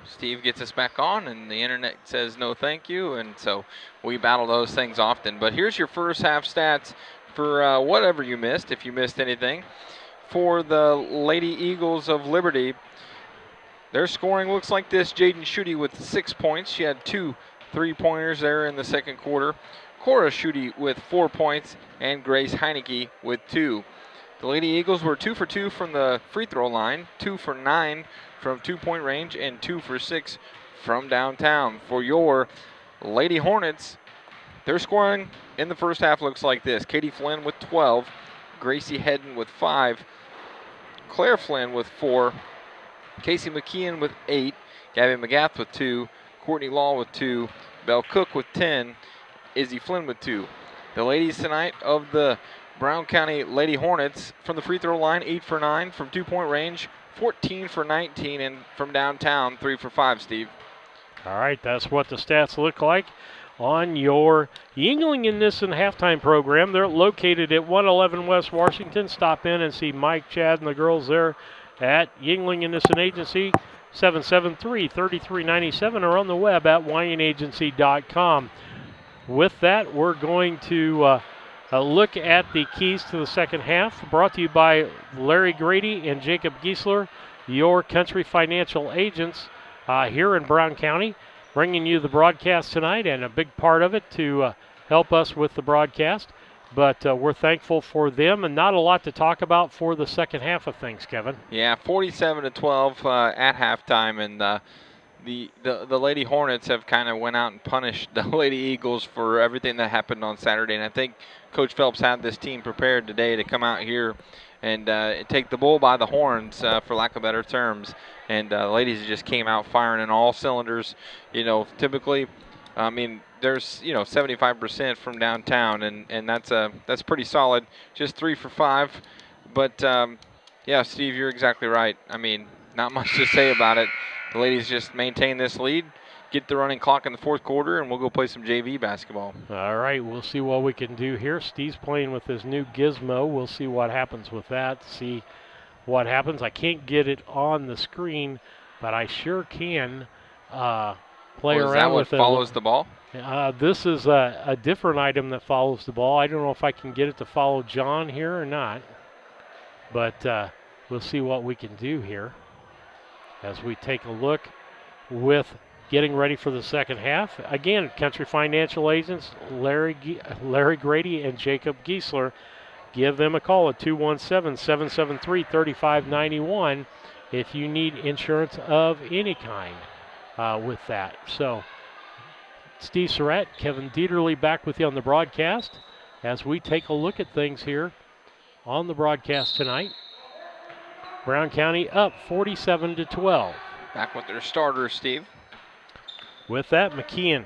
Steve gets us back on and the internet says no thank you, and so we battle those things often. But here's your first half stats for whatever you missed, if you missed anything. For the Lady Eagles of Liberty, their scoring looks like this. Jaden Schutte with 6 points. She had 2 3-pointers there in the second quarter. Cora Schutte with 4 points, and Grace Heineke with 2. The Lady Eagles were 2 for 2 from the free throw line, 2 for 9 from 2-point range, and 2 for 6 from downtown. For your Lady Hornets, their scoring in the first half looks like this. Katie Flynn with 12, Gracie Hedden with 5, Claire Flynn with 4, Casey McKeon with 8, Gabby McGath with 2, Courtney Law with 2, Belle Cook with 10, Izzy Flynn with 2. The ladies tonight of the Brown County Lady Hornets from the free throw line, 8 for 9 from 2-point range, 14 for 19, and from downtown, 3 for 5, Steve. All right, that's what the stats look like on your Yingling and Nissen halftime program. They're located at 111 West Washington. Stop in and see Mike, Chad, and the girls there at Yingling and Nissen Agency, 773-3397, or on the web at wyagency.com. With that, we're going to look at the keys to the second half, brought to you by Larry Grady and Jacob Giesler, your country financial agents here in Brown County, bringing you the broadcast tonight, and a big part of it to help us with the broadcast. But we're thankful for them, and not a lot to talk about for the second half of things, Kevin. Yeah, 47-12 at halftime, and the Lady Hornets have kind of went out and punished the Lady Eagles for everything that happened on Saturday. And I think Coach Phelps had this team prepared today to come out here and take the bull by the horns, for lack of better terms. And the ladies just came out firing in all cylinders. You know, typically, I mean, there's 75% from downtown, and that's pretty solid. Just 3 for 5, but yeah, Steve, you're exactly right. I mean, not much to say about it. The ladies just maintain this lead, get the running clock in the fourth quarter, and we'll go play some JV basketball. All right, we'll see what we can do here. Steve's playing with his new gizmo. We'll see what happens with that. See what happens. I can't get it on the screen, but I sure can play around with it. Is that what follows the ball? This is a different item that follows the ball. I don't know if I can get it to follow John here or not, but we'll see what we can do here as we take a look with getting ready for the second half. Again, Country Financial agents Larry Grady and Jacob Giesler. Give them a call at 217-773-3591 if you need insurance of any kind with that. So, Steve Surratt, Kevin Dieterle back with you on the broadcast as we take a look at things here on the broadcast tonight. Brown County up 47-12. Back with their starters, Steve. With that, McKeon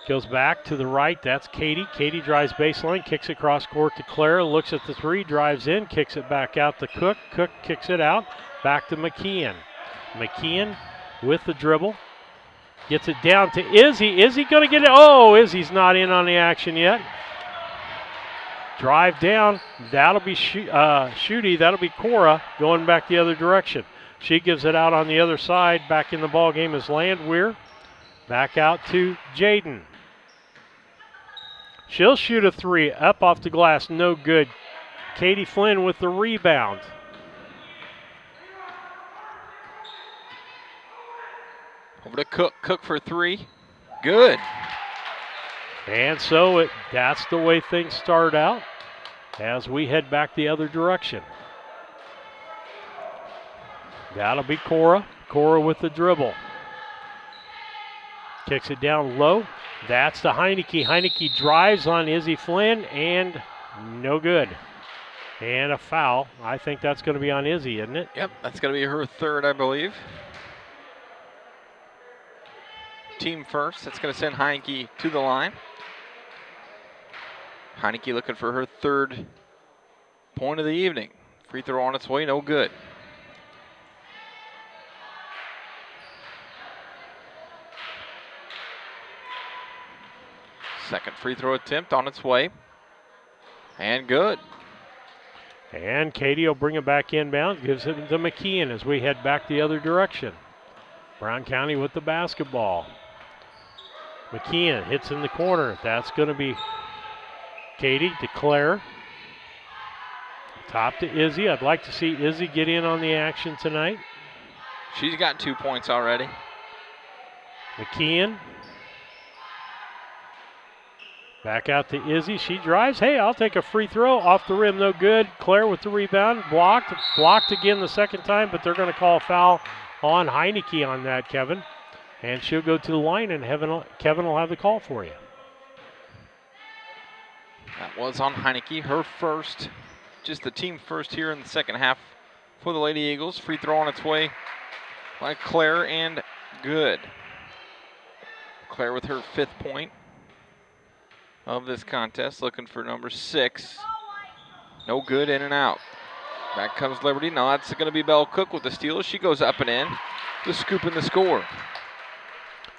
goes back to the right. That's Katie. Katie drives baseline, kicks it cross court to Claire, looks at the three, drives in, kicks it back out to Cook. Cook kicks it out, back to McKeon. McKeon with the dribble. Gets it down to Izzy. Izzy going to get it? Oh, Izzy's not in on the action yet. Drive down. That'll be Shooty. That'll be Cora going back the other direction. She gives it out on the other side. Back in the ball game is Landwehr. Back out to Jaden. She'll shoot a three up off the glass. No good. Katie Flynn with the rebound. Over to Cook. Cook for three. Good. And so that's the way things start out as we head back the other direction. That'll be Cora. Cora with the dribble. Kicks it down low. That's to Heineke. Heineke drives on Izzy Flynn and no good. And a foul. I think that's going to be on Izzy, isn't it? Yep, that's going to be her third, I believe. Team first. That's going to send Heineke to the line. Heineke looking for her third point of the evening. Free throw on its way, no good. Second free throw attempt on its way. And good. And Katie will bring it back inbound. Gives it to McKeon as we head back the other direction. Brown County with the basketball. McKeon hits in the corner. That's going to be Katie to Claire. Top to Izzy. I'd like to see Izzy get in on the action tonight. She's got 2 points already. McKeon. Back out to Izzy. She drives. Hey, I'll take a free throw. Off the rim, no good. Claire with the rebound. Blocked. Blocked again the second time, but they're going to call a foul on Heineke on that, Kevin. And she'll go to the line, and Kevin will have the call for you. That was on Heineke. Her first, just the team first here in the second half for the Lady Eagles. Free throw on its way by Claire, and good. Claire with her 5th point of this contest, looking for number 6. No good, in and out. Back comes Liberty. Now that's going to be Belle Cook with the steal. She goes up and in, the scoop and the score.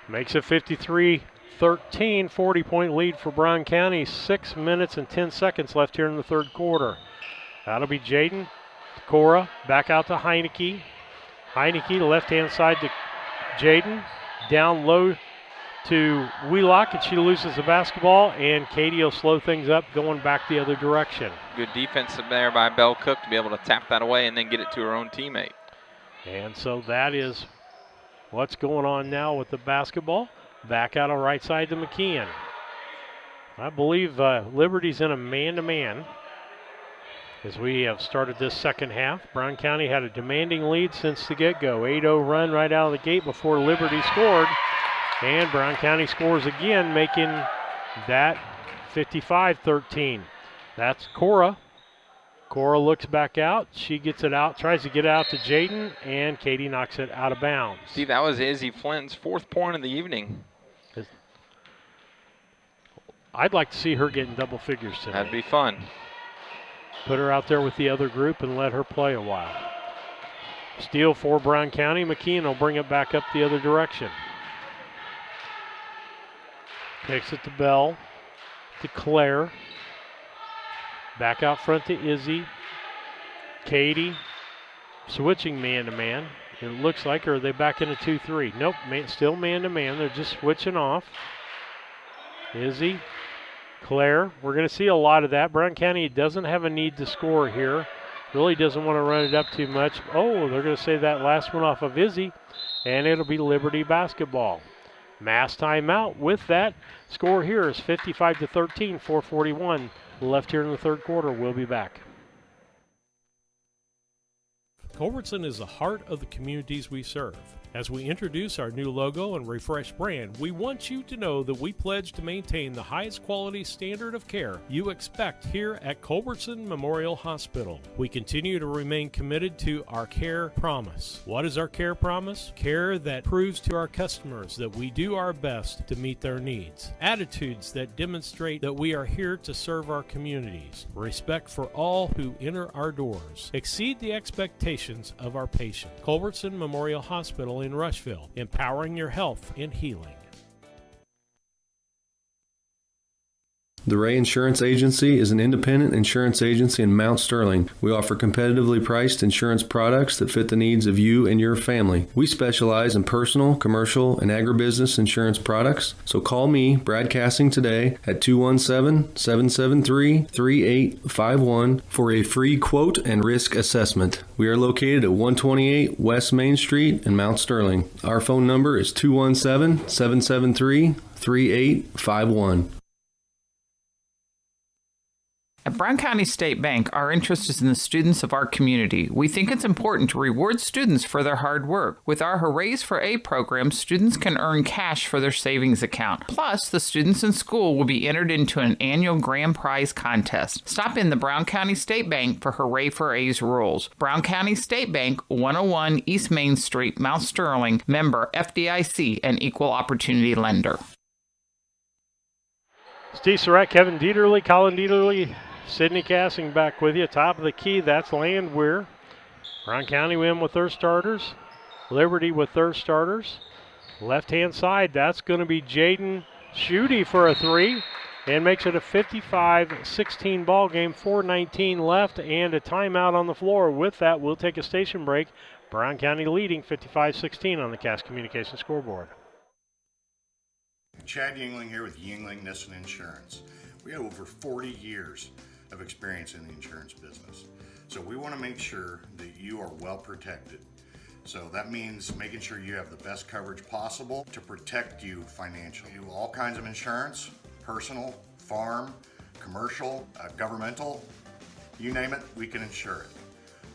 Makes it 53-13, 40-point lead for Brown County. 6 minutes and 10 seconds left here in the third quarter. That'll be Jaden, Cora, back out to Heineke. Heineke, left-hand side to Jaden, down low to Wheelock, and she loses the basketball, and Katie will slow things up going back the other direction. Good defense there by Belle Cook to be able to tap that away and then get it to her own teammate. And so that is what's going on now with the basketball. Back out on right side to McKeon. I believe Liberty's in a man-to-man as we have started this second half. Brown County had a demanding lead since the get-go. 8-0 run right out of the gate before Liberty scored. And Brown County scores again, making that 55-13. That's Cora. Cora looks back out. She gets it out, tries to get it out to Jaden, and Katie knocks it out of bounds. See, that was Izzy Flynn's 4th point of the evening. I'd like to see her getting double figures tonight. That'd be fun. Put her out there with the other group and let her play a while. Steal for Brown County. McKeon will bring it back up the other direction. Kicks it to Bell, to Claire. Back out front to Izzy. Katie switching man-to-man. It looks like, or are they back into 2-3? Nope, still man-to-man. They're just switching off. Izzy, Claire. We're going to see a lot of that. Brown County doesn't have a need to score here Really doesn't want to run it up too much. Oh, they're going to say that last one off of Izzy, and it'll be Liberty basketball. Mass timeout. With that, score here is 55-13, 4:41 left here in the third quarter. We'll be back. Culbertson is the heart of the communities we serve. As we introduce our new logo and refreshed brand, we want you to know that we pledge to maintain the highest quality standard of care you expect here at Culbertson Memorial Hospital. We continue to remain committed to our care promise. What is our care promise? Care that proves to our customers that we do our best to meet their needs. Attitudes that demonstrate that we are here to serve our communities. Respect for all who enter our doors. Exceed the expectations of our patient. Culbertson Memorial Hospital in Rushville, empowering your health and healing. The Ray Insurance Agency is an independent insurance agency in Mount Sterling. We offer competitively priced insurance products that fit the needs of you and your family. We specialize in personal, commercial, and agribusiness insurance products. So call me, Brad Cassing, today at 217-773-3851 for a free quote and risk assessment. We are located at 128 West Main Street in Mount Sterling. Our phone number is 217-773-3851. At Brown County State Bank, our interest is in the students of our community. We think it's important to reward students for their hard work. With our Hoorays for A program, students can earn cash for their savings account. Plus, the students in school will be entered into an annual grand prize contest. Stop in the Brown County State Bank for Hooray for A's rules. Brown County State Bank, 101 East Main Street, Mount Sterling, member FDIC, and equal opportunity lender. Steve Surratt, Kevin Dieterle, Colin Dieterle, Sydney Cassing back with you. Top of the key, that's Landwehr. Brown County win with their starters. Liberty with their starters. Left-hand side, that's going to be Jaden Schutte for a three. And makes it a 55-16 ball game. 4:19 left and a timeout on the floor. With that, we'll take a station break. Brown County leading 55-16 on the Cass Communications scoreboard. Chad Yingling here with Yingling Nissen Insurance. We have over 40 years of experience in the insurance business. So we want to make sure that you are well protected. So that means making sure you have the best coverage possible to protect you financially. We do all kinds of insurance, personal, farm, commercial, governmental, you name it, we can insure it.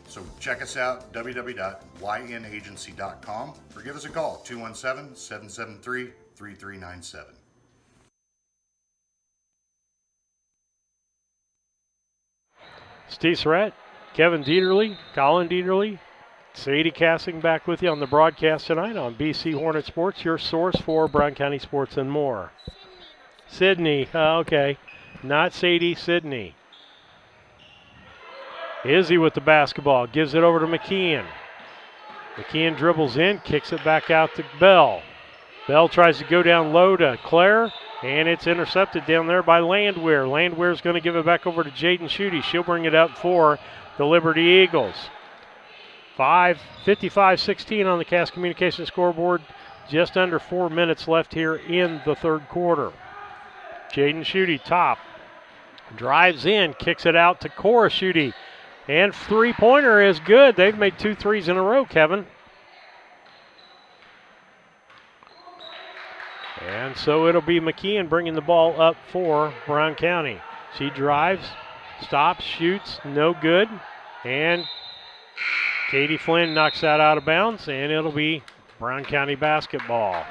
So check us out, www.ynagency.com, or give us a call, 217-773-3397. Steve Surratt, Kevin Dieterle, Colin Dieterle, Sadie Cassing back with you on the broadcast tonight on BC Hornet Sports, your source for Brown County sports and more. Sydney, okay, not Sadie, Sydney. Izzy with the basketball, gives it over to McKeon. McKeon dribbles in, kicks it back out to Bell. Bell tries to go down low to Claire, and it's intercepted down there by Landwehr. Landwehr's going to give it back over to Jaden Schutte. She'll bring it up for the Liberty Eagles. 55-16 on the Cass Communications scoreboard. Just under 4 minutes left here in the third quarter. Jaden Schutte, top. Drives in, kicks it out to Cora Schutte. And three-pointer is good. They've made 2 threes in a row, Kevin. And so it'll be McKeon bringing the ball up for Brown County. She drives, stops, shoots, no good. And Katie Flynn knocks that out of bounds, and it'll be Brown County basketball.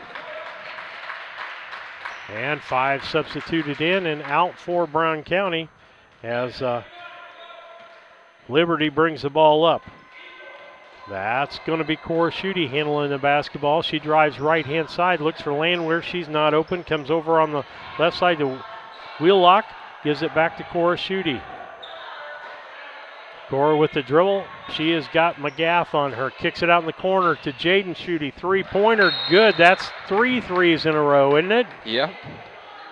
And 5 substituted in and out for Brown County as Liberty brings the ball up. That's going to be Cora Schutte handling the basketball. She drives right-hand side, looks for Landwehr. She's not open, comes over on the left side to Wheelock, gives it back to Cora Schutte. Cora with the dribble. She has got McGath on her. Kicks it out in the corner to Jaden Schutte. Three-pointer, good. That's 3 threes in a row, isn't it? Yeah.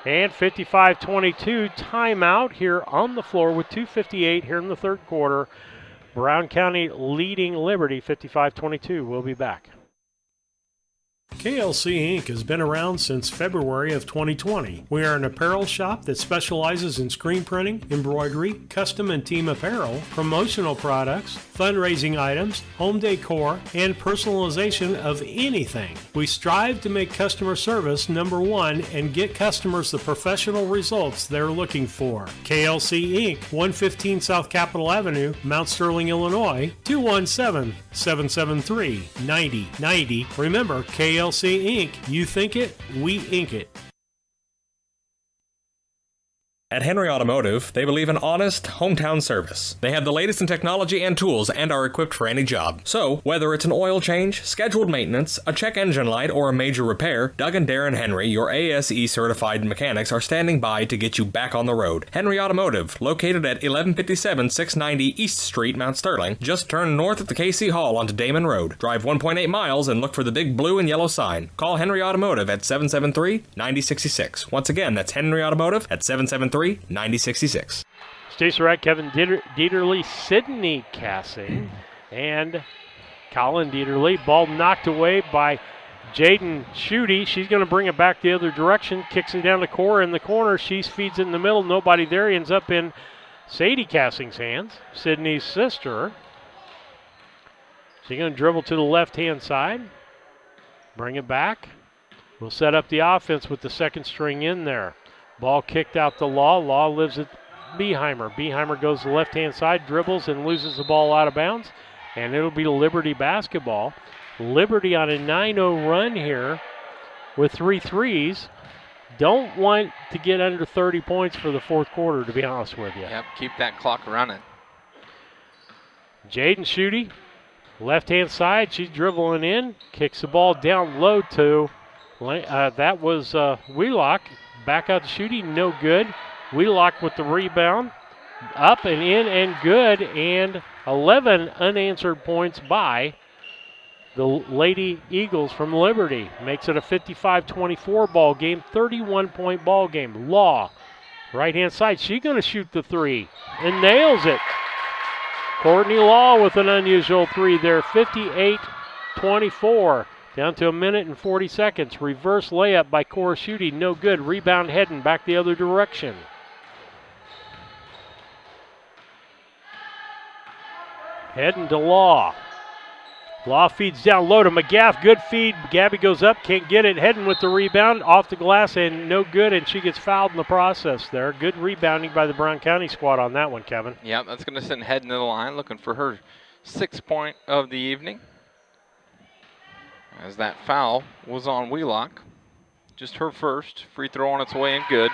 And 55-22, timeout here on the floor with 2:58 here in the third quarter. Brown County leading Liberty 55-22. We'll be back. KLC Inc. has been around since February of 2020. We are an apparel shop that specializes in screen printing, embroidery, custom and team apparel, promotional products, fundraising items, home decor, and personalization of anything. We strive to make customer service number one and get customers the professional results they're looking for. KLC Inc., 115 South Capitol Avenue, Mount Sterling, Illinois, 217-773-9090. Remember, KLC Inc., you think it, we ink it. At Henry Automotive, they believe in honest, hometown service. They have the latest in technology and tools and are equipped for any job. So, whether it's an oil change, scheduled maintenance, a check engine light, or a major repair, Doug and Darren Henry, your ASE certified mechanics, are standing by to get you back on the road. Henry Automotive, located at 1157 690 East Street, Mount Sterling. Just turn north at the KC Hall onto Damon Road. Drive 1.8 miles and look for the big blue and yellow sign. Call Henry Automotive at 773-9066. Once again, that's Henry Automotive at 773-9066. Steve Surratt, Kevin Dieterle, Sydney Cassing, and Colin Dieterle. Ball knocked away by Jaden Schutte. She's going to bring it back the other direction. Kicks it down the core in the corner. She feeds it in the middle. Nobody there. He ends up in Sadie Cassing's hands, Sydney's sister. She's going to dribble to the left-hand side. Bring it back. We'll set up the offense with the second string in there. Ball kicked out to Law. Law lives at Beheimer. Beheimer goes to the left-hand side, dribbles, and loses the ball out of bounds. And it'll be Liberty basketball. Liberty on a 9-0 run here with 3 threes. Don't want to get under 30 points for the fourth quarter, to be honest with you. Yep, keep that clock running. Jaden Schutte, left-hand side. She's dribbling in. Kicks the ball down low to, that was Wheelock. Back out to Schutte, no good. Wheelock with the rebound. Up and in and good. And 11 unanswered points by the Lady Eagles from Liberty. Makes it a 55-24 ball game, 31-point ball game. Law, right-hand side. She's going to shoot the three and nails it. Courtney Law with an unusual three there, 58-24. Down to a minute and 40 seconds. Reverse layup by Cora Schutte. No good. Rebound heading back the other direction. Heading to Law. Law feeds down low to McGaff. Good feed. Gabby goes up. Can't get it. Heading with the rebound. Off the glass and no good. And she gets fouled in the process there. Good rebounding by the Brown County squad on that one, Kevin. Yeah, that's going to send Heading to the line. Looking for her 6th point of the evening. As that foul was on Wheelock. Just her first. Free throw on its way and good.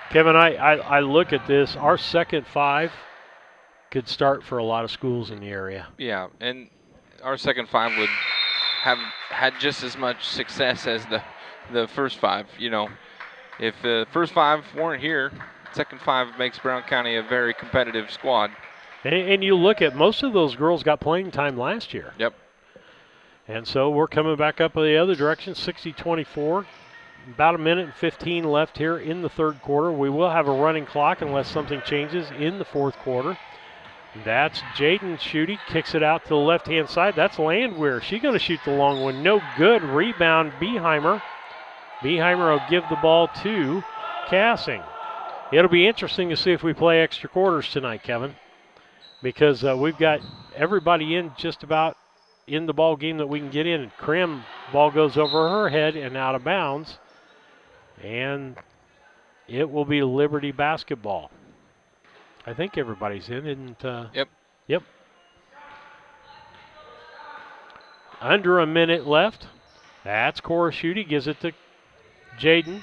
Kevin, I look at this. Our second 5 could start for a lot of schools in the area. Yeah, and our second 5 would have had just as much success as the first 5. You know, if the first 5 weren't here, second 5 makes Brown County a very competitive squad. And you look at most of those girls got playing time last year. Yep. And so we're coming back up the other direction, 60-24. About a minute and 15 left here in the third quarter. We will have a running clock unless something changes in the fourth quarter. That's Jaden Schutte, kicks it out to the left-hand side. That's Landwehr. She's going to shoot the long one. No good. Rebound, Beheimer. Beheimer will give the ball to Cassing. It'll be interesting to see if we play extra quarters tonight, Kevin, because we've got everybody in just about in the ball game that we can get in. And Krim, ball goes over her head and out of bounds. And it will be Liberty basketball. I think everybody's in, isn't Yep. Yep. Under a minute left. That's Cora Schutte, gives it to Jaden.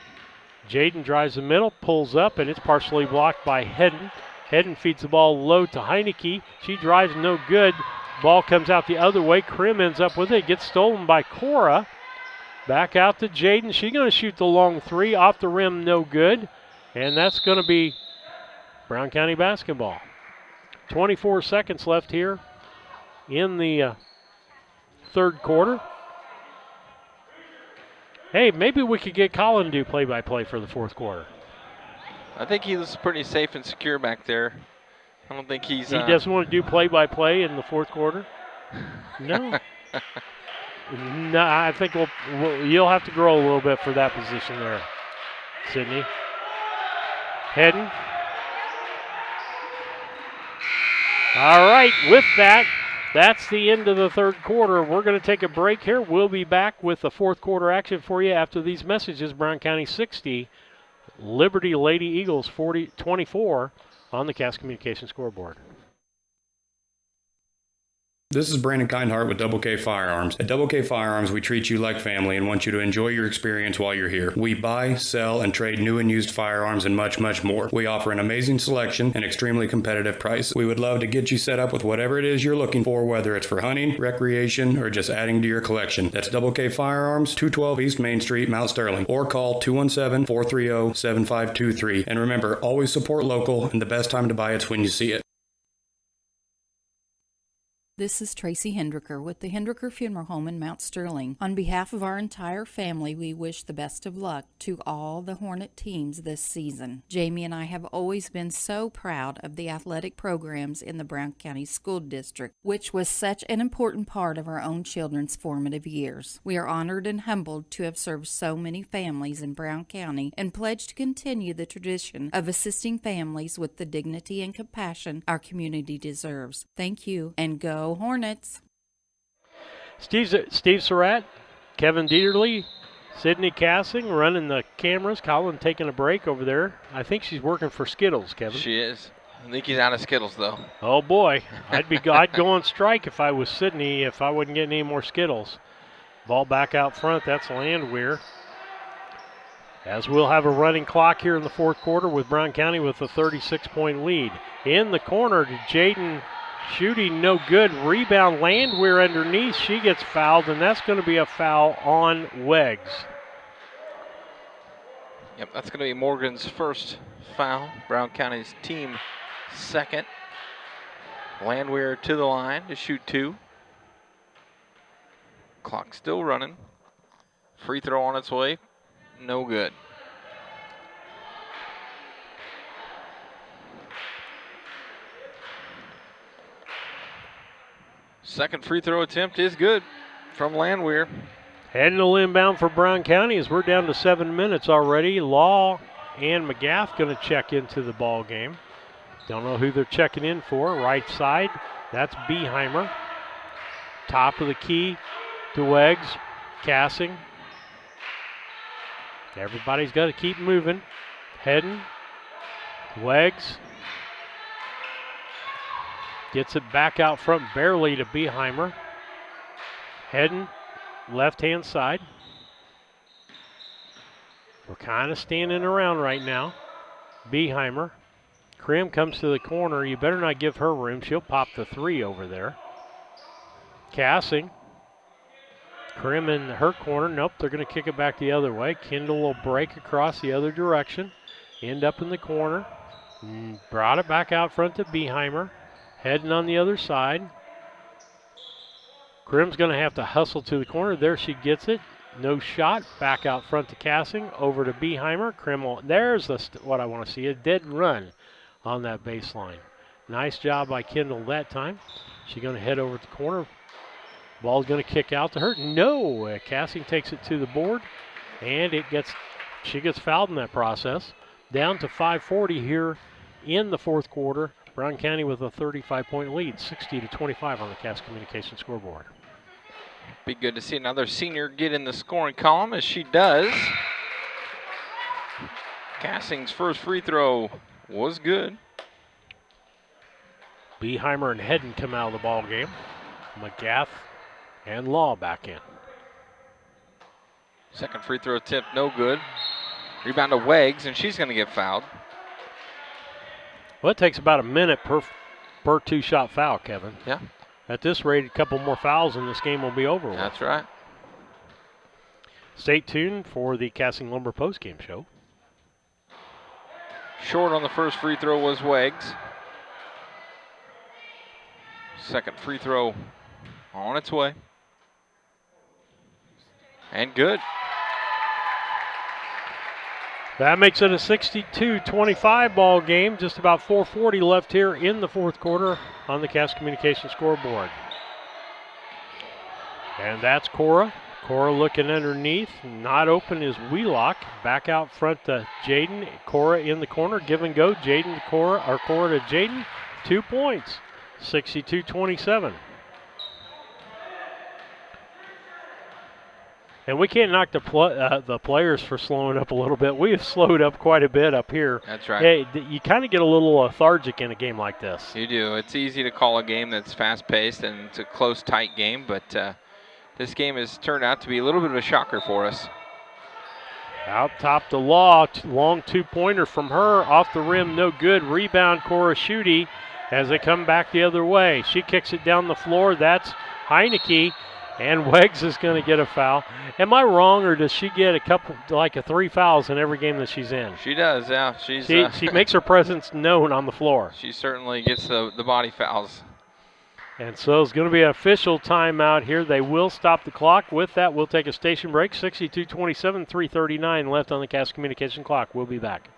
Jaden drives the middle, pulls up, and it's partially blocked by Hedden. Hedden feeds the ball low to Heineke. She drives, no good. Ball comes out the other way. Krim ends up with it. Gets stolen by Cora. Back out to Jaden. She's going to shoot the long three. Off the rim, no good. And that's going to be Brown County basketball. 24 seconds left here in the third quarter. Hey, maybe we could get Colin to do play-by-play for the fourth quarter. I think he was pretty safe and secure back there. I don't think he's... He doesn't want to do play-by-play in the fourth quarter? No. No, I think you'll have to grow a little bit for that position there, Sydney. Heading. All right, with that, that's the end of the third quarter. We're going to take a break here. We'll be back with the fourth quarter action for you after these messages. Brown County 60, Liberty Lady Eagles 24 on the Cass Communications scoreboard. This is Brandon Kindhart with Double K Firearms. At Double K Firearms, we treat you like family and want you to enjoy your experience while you're here. We buy, sell, and trade new and used firearms and much, much more. We offer an amazing selection and extremely competitive prices. We would love to get you set up with whatever it is you're looking for, whether it's for hunting, recreation, or just adding to your collection. That's Double K Firearms, 212 East Main Street, Mount Sterling, or call 217-430-7523. And remember, always support local, and the best time to buy it's when you see it. This is Tracy Hendricker with the Hendricker Funeral Home in Mount Sterling. On behalf of our entire family, we wish the best of luck to all the Hornet teams this season. Jamie and I have always been so proud of the athletic programs in the Brown County School District, which was such an important part of our own children's formative years. We are honored and humbled to have served so many families in Brown County and pledge to continue the tradition of assisting families with the dignity and compassion our community deserves. Thank you, and go Hornets. Steve Surratt, Kevin Dieterle, Sydney Cassing running the cameras. Colin taking a break over there. I think she's working for Skittles, Kevin. She is. I think he's out of Skittles, though. Oh, boy. I'd go on strike if I was Sydney, if I wasn't getting any more Skittles. Ball back out front. That's Landwehr. As we'll have a running clock here in the fourth quarter with Brown County with a 36-point lead. In the corner to Jaden. Shooting no good. Rebound Landwehr underneath. She gets fouled, and that's going to be a foul on Weggs. Yep, that's going to be Morgan's first foul. Brown County's team second. Landwehr to the line to shoot two. Clock still running. Free throw on its way. No good. Second free throw attempt is good from Landwehr. Heading to inbound for Brown County as we're down to 7 minutes already. Law and McGath going to check into the ball game. Don't know who they're checking in for. Right side, that's Beheimer. Top of the key to Weggs. Cassing. Everybody's got to keep moving. Heading. Weggs. Gets it back out front barely to Beheimer. Heading left-hand side. We're kind of standing around right now. Beheimer. Krim comes to the corner. You better not give her room. She'll pop the three over there. Cassing. Krim in her corner. Nope, they're going to kick it back the other way. Kendall will break across the other direction. End up in the corner. Brought it back out front to Beheimer. Heading on the other side. Krim's going to have to hustle to the corner. There she gets it. No shot. Back out front to Cassing. Over to Beheimer. Krim, there's what I want to see. A dead run on that baseline. Nice job by Kendall that time. She's going to head over to the corner. Ball's going to kick out to her. No. Cassing takes it to the board. And she gets fouled in that process. Down to 5:40 here in the fourth quarter. Brown County with a 35-point lead, 60-25 on the Cass Communications scoreboard. Be good to see another senior get in the scoring column, as she does. Cassing's first free throw was good. Beheimer and Hedden come out of the ball game. McGath and Law back in. Second free throw attempt, no good. Rebound to Weggs, and she's going to get fouled. Well, it takes about a minute per two-shot foul, Kevin. Yeah. At this rate, a couple more fouls and this game will be over with. That's right. Stay tuned for the Cassing Lumber postgame show. Short on the first free throw was Weggs. Second free throw on its way. And good. That makes it a 62-25 ball game. Just about 4:40 left here in the fourth quarter on the Cass Communications scoreboard. And that's Cora. Cora looking underneath. Not open is Wheelock. Back out front to Jaden. Cora in the corner. Give and go. Jaden to Cora, or Cora to Jaden. 2 points. 62-27. And we can't knock the players for slowing up a little bit. We have slowed up quite a bit up here. That's right. Hey, you kind of get a little lethargic in a game like this. You do. It's easy to call a game that's fast-paced and it's a close, tight game, but this game has turned out to be a little bit of a shocker for us. Out top to Law. Long two-pointer from her. Off the rim, no good. Rebound, Cora Schutte as they come back the other way. She kicks it down the floor. That's Heineke. And Weggs is going to get a foul. Am I wrong, or does she get three fouls in every game that she's in? She does, yeah. She makes her presence known on the floor. She certainly gets the body fouls. And so it's going to be an official timeout here. They will stop the clock. With that, we'll take a station break. 62-27, 3:39 left on the Cass Communication clock. We'll be back.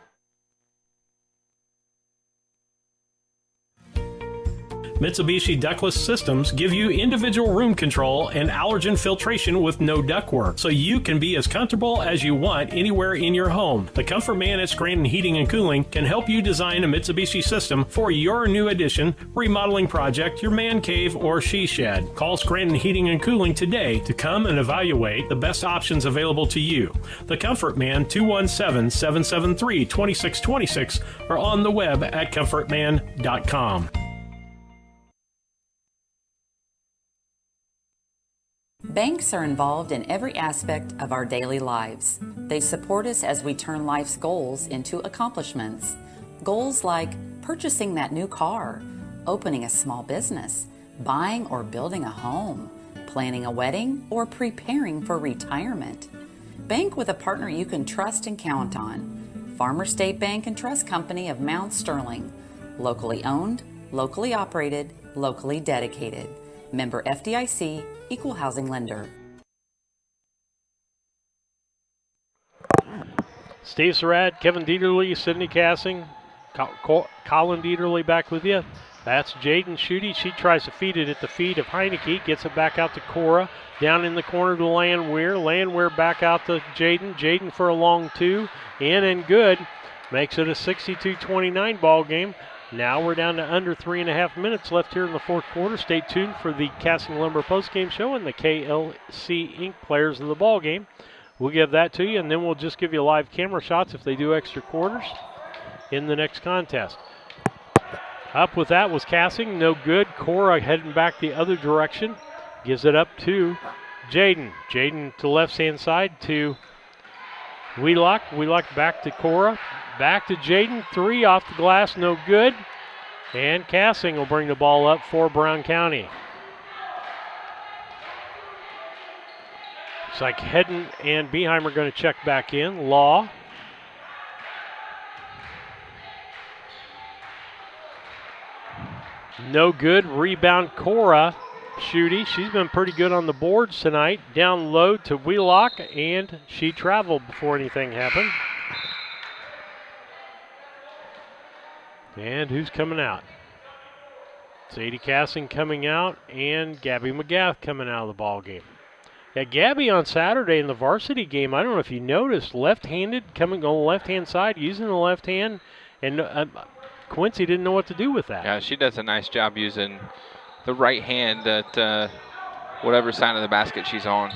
Mitsubishi ductless systems give you individual room control and allergen filtration with no ductwork, so you can be as comfortable as you want anywhere in your home. The Comfort Man at Scranton Heating and Cooling can help you design a Mitsubishi system for your new addition, remodeling project, your man cave, or she shed. Call Scranton Heating and Cooling today to come and evaluate the best options available to you. The Comfort Man, 217-773-2626, or on the web at comfortman.com. Banks are involved in every aspect of our daily lives. They support us as we turn life's goals into accomplishments. Goals like purchasing that new car, opening a small business, buying or building a home, planning a wedding, or preparing for retirement. Bank with a partner you can trust and count on. Farmer State Bank and Trust Company of Mount Sterling. Locally owned, locally operated, locally dedicated. Member FDIC, Equal Housing Lender. Steve Surratt, Kevin Dieterle, Sydney Cassing, Colin Dieterle back with you. That's Jaden Schutte. She tries to feed it at the feet of Heineke. Gets it back out to Cora. Down in the corner to Landwehr. Landwehr back out to Jaden. Jaden for a long two. In and good. Makes it a 62-29 ball game. Now we're down to under 3.5 minutes left here in the fourth quarter. Stay tuned for the Casting Lumber postgame show and the KLC Inc. players of the ball game. We'll give that to you, and then we'll just give you live camera shots if they do extra quarters in the next contest. Up with that was Casting, no good. Cora heading back the other direction. Gives it up to Jaden. Jaden to left-hand side to Wheelock. Wheelock back to Cora. Back to Jaden. Three off the glass, no good. And Cassing will bring the ball up for Brown County. Looks like Hedden and Beheim are going to check back in. Law. No good. Rebound Cora Schutte. She's been pretty good on the boards tonight. Down low to Wheelock, and she traveled before anything happened. And who's coming out? Sadie Cassing coming out, and Gabby McGath coming out of the ball game. Yeah, Gabby on Saturday in the varsity game, I don't know if you noticed, left-handed, coming on the left-hand side, using the left hand, and Quincy didn't know what to do with that. Yeah, she does a nice job using the right hand at whatever side of the basket she's on.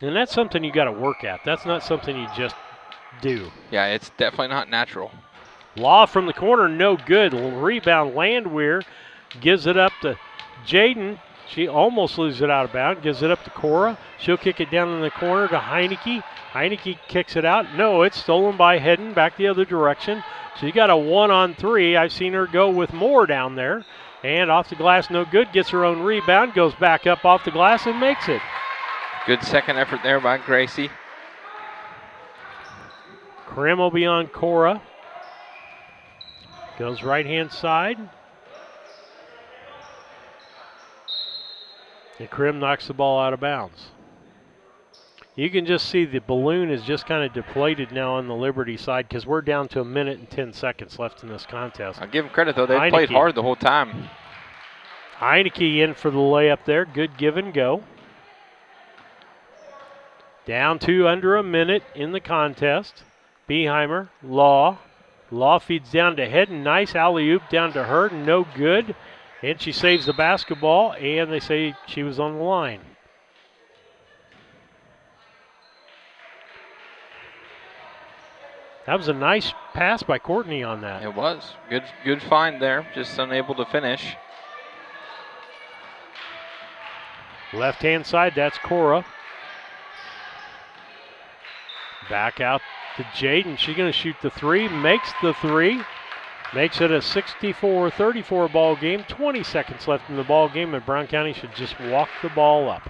And that's something you got to work at. That's not something you just do. Yeah, it's definitely not natural. Law from the corner, no good. Rebound, Landwehr gives it up to Jaden. She almost loses it out of bounds. Gives it up to Cora. She'll kick it down in the corner to Heineke. Heineke kicks it out. No, it's stolen by Hedden back the other direction. She's got a 1-on-3. I've seen her go with more down there. And off the glass, no good. Gets her own rebound. Goes back up off the glass and makes it. Good second effort there by Gracie. Krim will be on Cora. Goes right-hand side. And Krim knocks the ball out of bounds. You can just see the balloon is just kind of deflated now on the Liberty side because we're down to 1 minute and 10 seconds left in this contest. I'll give them credit, though. They've played hard the whole time. Heineke in for the layup there. Good give and go. Down to under a minute in the contest. Beheimer, Law. Law feeds down to Hedden. Nice alley-oop down to her. No good. And she saves the basketball, and they say she was on the line. That was a nice pass by Courtney on that. It was. Good find there. Just unable to finish. Left-hand side, that's Cora. Back out to Jaden. She's going to shoot the three. Makes the three. Makes it a 64-34 ball game. 20 seconds left in the ball game, and Brown County should just walk the ball up.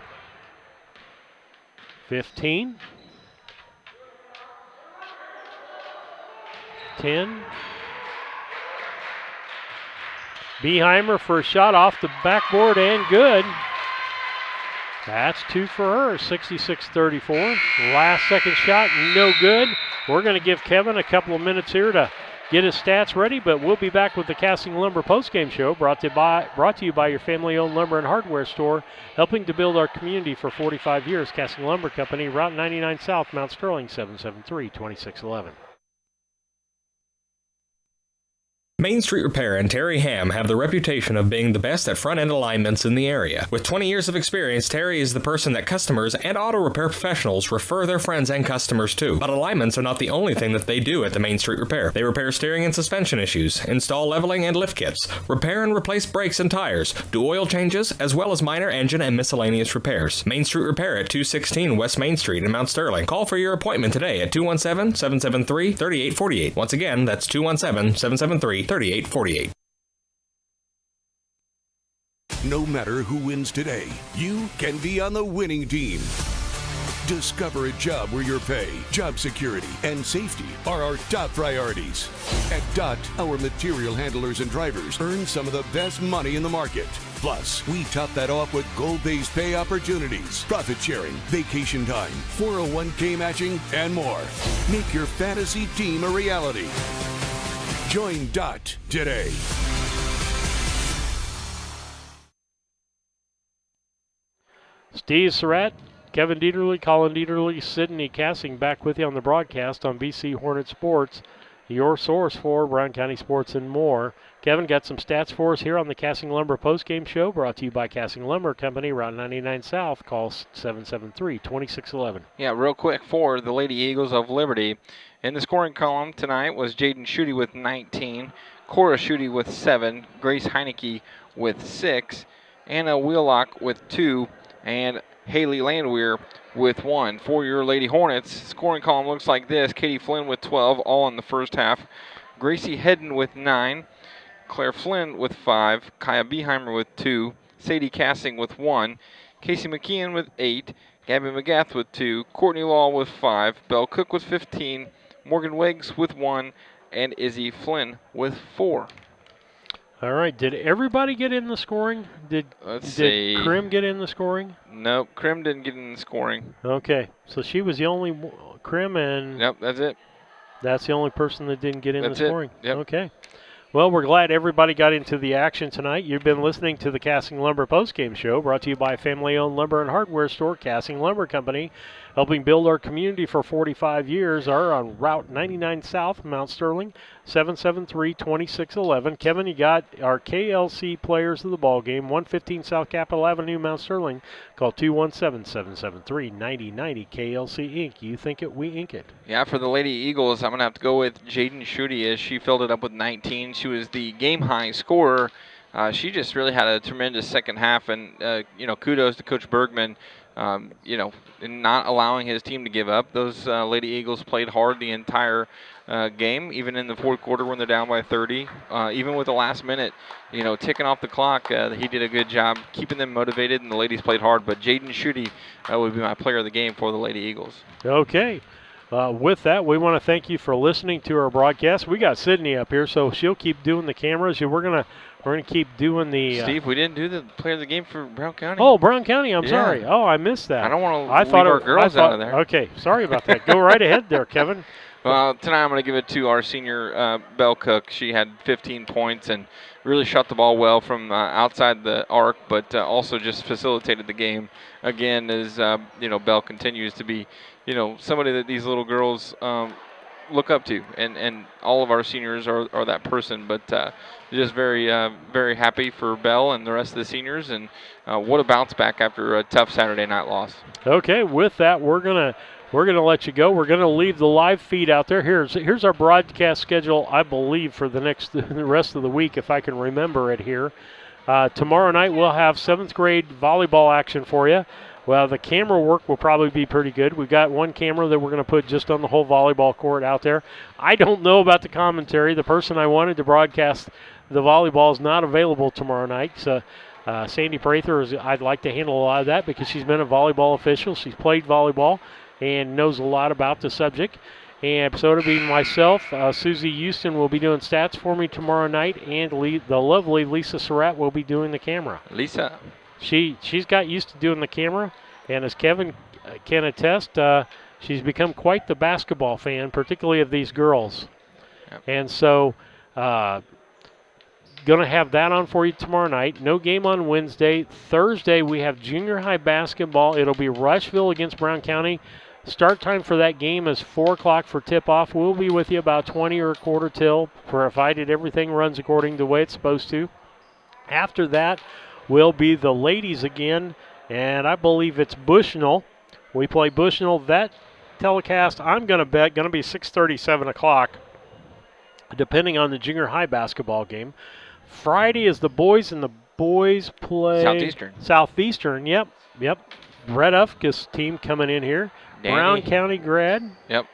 15. 10. Beheimer for a shot off the backboard and good. That's two for her, 66-34. Last second shot, no good. We're going to give Kevin a couple of minutes here to get his stats ready, but we'll be back with the Casting Lumber postgame show brought to you by your family-owned lumber and hardware store, helping to build our community for 45 years. Casting Lumber Company, Route 99 South, Mount Sterling, 773-2611. Main Street Repair and Terry Ham have the reputation of being the best at front-end alignments in the area. With 20 years of experience, Terry is the person that customers and auto repair professionals refer their friends and customers to. But alignments are not the only thing that they do at the Main Street Repair. They repair steering and suspension issues, install leveling and lift kits, repair and replace brakes and tires, do oil changes, as well as minor engine and miscellaneous repairs. Main Street Repair at 216 West Main Street in Mount Sterling. Call for your appointment today at 217-773-3848. Once again, that's 217-773-3848. No matter who wins today, you can be on the winning team. Discover a job where your pay, job security, and safety are our top priorities. At DOT, our material handlers and drivers earn some of the best money in the market. Plus, we top that off with goal-based pay opportunities, profit sharing, vacation time, 401k matching, and more. Make your fantasy team a reality. Join DOT today. Steve Surratt, Kevin Dieterle, Colin Dieterle, Sydney Cassing back with you on the broadcast on BC Hornet Sports, your source for Brown County sports and more. Kevin got some stats for us here on the Casting Lumber postgame show, brought to you by Casting Lumber Company, Route 99 South. Call 773-2611. Yeah, real quick for the Lady Eagles of Liberty. In the scoring column tonight was Jaden Schutte with 19, Cora Schutte with 7, Grace Heineke with 6, Anna Wheelock with 2, and Haley Landwehr with 1. For your Lady Hornets, scoring column looks like this. Katie Flynn with 12, all in the first half. Gracie Hedden with 9, Claire Flynn with 5, Kaya Beheimer with 2, Sadie Cassing with 1, Casey McKeon with 8, Gabby McGath with 2, Courtney Law with 5, Belle Cook with 15, Morgan Wiggs with 1, and Izzy Flynn with 4. All right, did everybody get in the scoring? Did Krim get in the scoring? Nope, Krim didn't get in the scoring. Okay, so she was the only Krim, and yep, that's it. That's the only person that didn't get in the scoring. Yep. Okay. Well, we're glad everybody got into the action tonight. You've been listening to the Casting Lumber postgame show, brought to you by family-owned lumber and hardware store, Casting Lumber Company, helping build our community for 45 years. Are on Route 99 South, Mount Sterling, 773-2611. Kevin, you got our KLC players of the ball game, 115 South Capitol Avenue, Mount Sterling. Call 217-773-9090. KLC Inc. You think it, we ink it. Yeah, for the Lady Eagles, I'm going to have to go with Jaden Schutte as she filled it up with 19. She was the game-high scorer. She just really had a tremendous second half, and, kudos to Coach Bergman, in not allowing his team to give up. Those Lady Eagles played hard the entire game, even in the fourth quarter when they're down by 30. Even with the last minute, ticking off the clock, he did a good job keeping them motivated, and the ladies played hard. But Jaden Schutte would be my player of the game for the Lady Eagles. Okay. With that, we want to thank you for listening to our broadcast. We got Sydney up here, so she'll keep doing the cameras. We're gonna keep doing the. Steve, we didn't do the player of the game for Brown County. Oh, Brown County. I'm sorry. Oh, I missed that. I don't want to leave our girls out of there. Okay, sorry about that. Go right ahead there, Kevin. Well, tonight I'm going to give it to our senior Belle Cook. She had 15 points and really shot the ball well from outside the arc, but also just facilitated the game again as, Belle continues to be, somebody that these little girls look up to. And all of our seniors are that person, but just very, very happy for Belle and the rest of the seniors. And what a bounce back after a tough Saturday night loss. Okay, with that, we're gonna let you go. We're gonna leave the live feed out there. Here's our broadcast schedule, I believe, for the rest of the week, if I can remember it here. Tomorrow night we'll have 7th grade volleyball action for you. Well, the camera work will probably be pretty good. We've got one camera that we're going to put just on the whole volleyball court out there. I don't know about the commentary. The person I wanted to broadcast the volleyball is not available tomorrow night. So Sandy Prather, I'd like to handle a lot of that because she's been a volleyball official. She's played volleyball and knows a lot about the subject. And so it'll be myself. Susie Houston will be doing stats for me tomorrow night, and the lovely Lisa Surratt will be doing the camera. Lisa. She's got used to doing the camera, and as Kevin can attest, she's become quite the basketball fan, particularly of these girls. Yep. And so going to have that on for you tomorrow night. No game on Wednesday. Thursday we have junior high basketball. It'll be Rushville against Brown County. Start time for that game is 4 o'clock for tip-off. We'll be with you about 20 or a quarter till, provided everything runs according to the way it's supposed to. After that will be the ladies again, and I believe it's Bushnell. We play Bushnell. That telecast, I'm going to bet, going to be 6:30, 7 o'clock, depending on the junior high basketball game. Friday is the boys, and the boys play Southeastern. Yep. Brett Ufka's team coming in here. Danny. Brown County grad. Yep.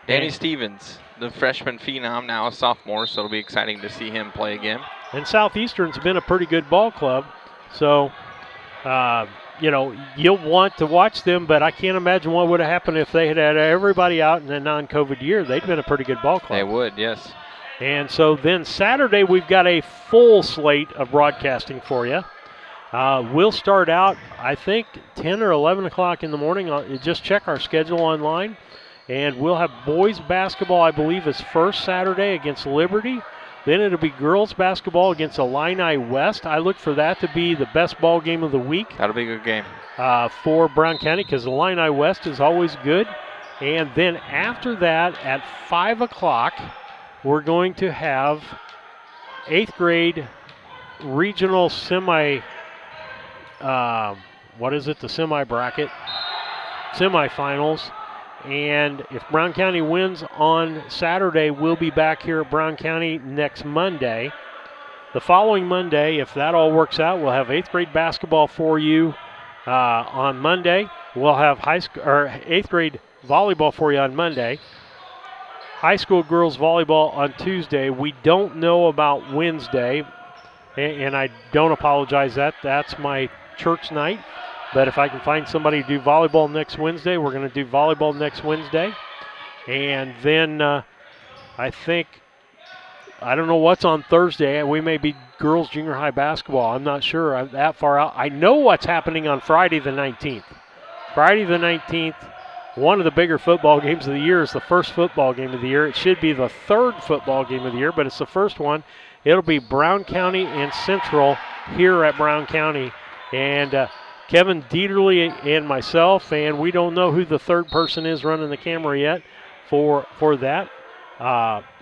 Danny Stevens, the freshman phenom, now a sophomore, so it'll be exciting to see him play again. And Southeastern's been a pretty good ball club, so, you'll want to watch them, but I can't imagine what would have happened if they had everybody out in a non-COVID year. They'd been a pretty good ball club. They would, yes. And so then Saturday we've got a full slate of broadcasting for you. We'll start out, I think, 10 or 11 o'clock in the morning. Just check our schedule online. And we'll have boys basketball, I believe, is first Saturday against Liberty. Then it'll be girls basketball against Illini West. I look for that to be the best ball game of the week. That'll be a good game. For Brown County, because Illini West is always good. And then after that, at 5 o'clock, we're going to have 8th grade regional semifinals. And if Brown County wins on Saturday, we'll be back here at Brown County next Monday. The following Monday, if that all works out, we'll have 8th grade basketball for you on Monday. We'll have 8th grade volleyball for you on Monday. High school girls volleyball on Tuesday. We don't know about Wednesday, and I don't apologize. That's my church night. But if I can find somebody to do volleyball next Wednesday, we're going to do volleyball next Wednesday. And then I don't know what's on Thursday. We may be girls junior high basketball. I'm not sure. I'm that far out. I know what's happening on Friday the 19th. Friday the 19th, one of the bigger football games of the year is the first football game of the year. It should be the third football game of the year, but it's the first one. It'll be Brown County and Central here at Brown County. And Kevin Dieterle and myself, and we don't know who the third person is running the camera yet for that.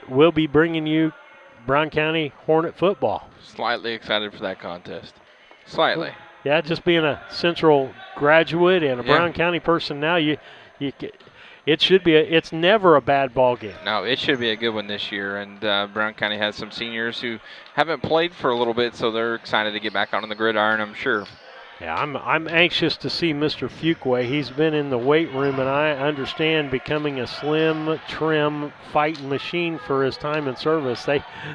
We'll be bringing you Brown County Hornet football. Slightly excited for that contest. Slightly. Yeah, just being a Central graduate and a Brown County person now, it's never a bad ball game. No, it should be a good one this year, and Brown County has some seniors who haven't played for a little bit, so they're excited to get back on the gridiron, I'm sure. Yeah, I'm anxious to see Mr. Fuqua. He's been in the weight room, and I understand becoming a slim, trim fighting machine for his time in service.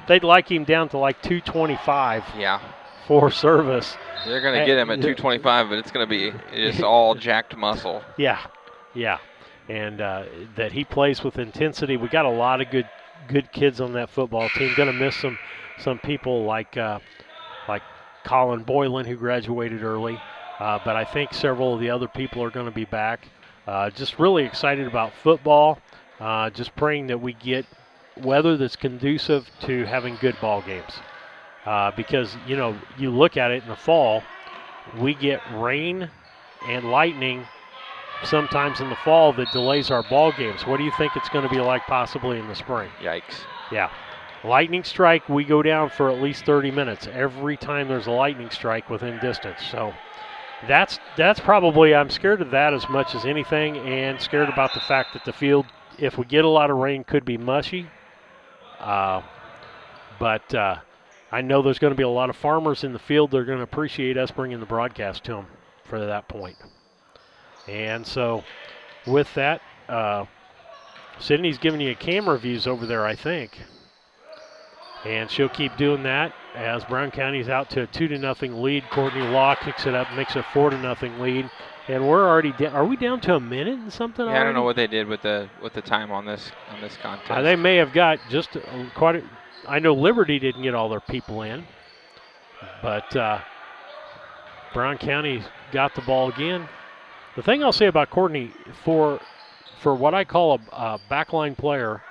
They'd like him down to like 225. Yeah. For service. They're going to get him at 225, but it's going to be just all jacked muscle. Yeah, and that he plays with intensity. We got a lot of good kids on that football team. Going to miss some people like Colin Boylan, who graduated early, but I think several of the other people are going to be back. Just really excited about football. just praying that we get weather that's conducive to having good ball games. Because, you look at it in the fall, we get rain and lightning sometimes in the fall that delays our ball games. What do you think it's going to be like possibly in the spring? Yikes. Yeah. Lightning strike, we go down for at least 30 minutes every time there's a lightning strike within distance. So that's probably, I'm scared of that as much as anything, and scared about the fact that the field, if we get a lot of rain, could be mushy. But I know there's going to be a lot of farmers in the field that are going to appreciate us bringing the broadcast to them for that point. And so with that, Sydney's giving you camera views over there, I think. And she'll keep doing that as Brown County's out to a 2-0 lead. Courtney Law kicks it up, makes a 4-0 lead. And we're already down. Are we down to a minute and something already? I don't know what they did with the time on this contest. They may have got just quite a, I know Liberty didn't get all their people in. But Brown County got the ball again. The thing I'll say about Courtney, for what I call a backline player,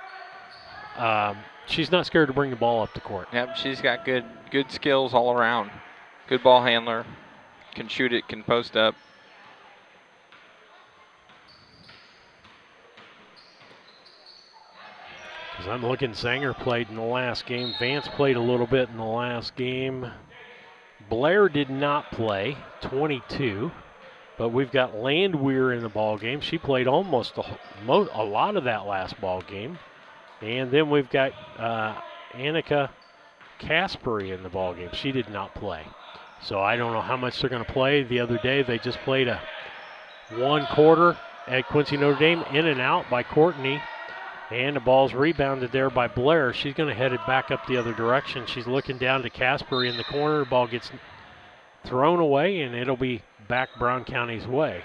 she's not scared to bring the ball up the court. Yep, she's got good skills all around. Good ball handler, can shoot it, can post up. Because I'm looking, Zanger played in the last game. Vance played a little bit in the last game. Blair did not play, 22. But we've got Landwehr in the ball game. She played almost a lot of that last ball game. And then we've got Annika Caspery in the ball game. She did not play. So I don't know how much they're going to play. The other day they just played a 1 quarter at Quincy Notre Dame, in and out by Courtney. And the ball's rebounded there by Blair. She's going to head it back up the other direction. She's looking down to Caspery in the corner. The ball gets thrown away, and it'll be back Brown County's way.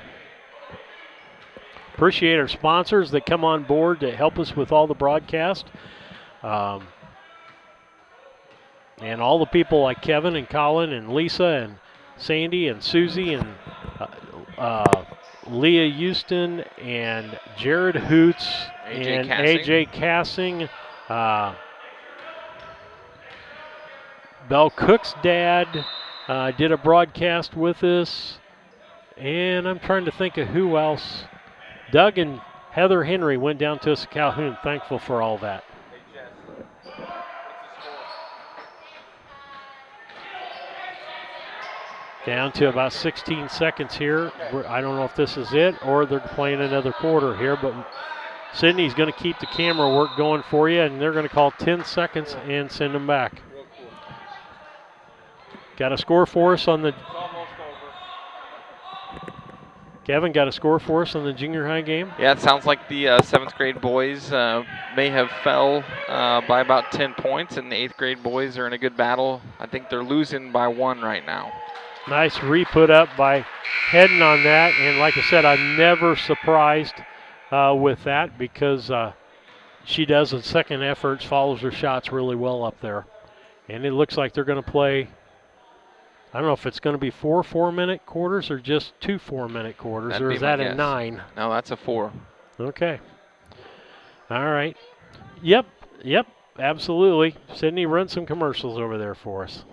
Appreciate our sponsors that come on board to help us with all the broadcast. And all the people like Kevin and Colin and Lisa and Sandy and Susie and Leah Houston and Jared Hoots and AJ Cassing. Belle Cook's dad did a broadcast with us. And I'm trying to think of who else. Doug and Heather Henry went down to us at Calhoun. Thankful for all that. Down to about 16 seconds here. I don't know if this is it or they're playing another quarter here, but Sydney's going to keep the camera work going for you, and they're going to call 10 seconds and send them back. Got a score for us on the... Kevin, got a score for us on the junior high game? Yeah, it sounds like the 7th grade boys may have fell by about 10 points, and the 8th grade boys are in a good battle. I think they're losing by 1 right now. Nice re-put up by Hedden on that, and like I said, I'm never surprised with that because she does in second efforts, follows her shots really well up there. And it looks like they're going to play, I don't know if it's going to be 4 4-minute quarters or just 2 4-minute quarters, or is that a 9? No, that's a 4. Okay. All right. Yep, absolutely. Sydney, run some commercials over there for us.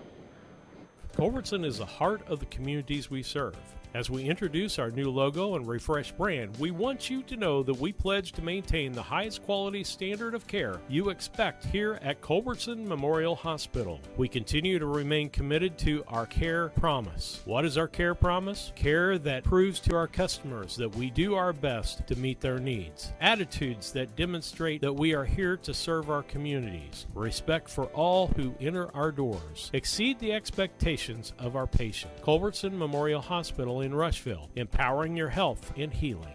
Culbertson is the heart of the communities we serve. As we introduce our new logo and refreshed brand, we want you to know that we pledge to maintain the highest quality standard of care you expect here at Culbertson Memorial Hospital. We continue to remain committed to our care promise. What is our care promise? Care that proves to our customers that we do our best to meet their needs. Attitudes that demonstrate that we are here to serve our communities. Respect for all who enter our doors. Exceed the expectations of our patients. Culbertson Memorial Hospital in Rushville, empowering your health and healing.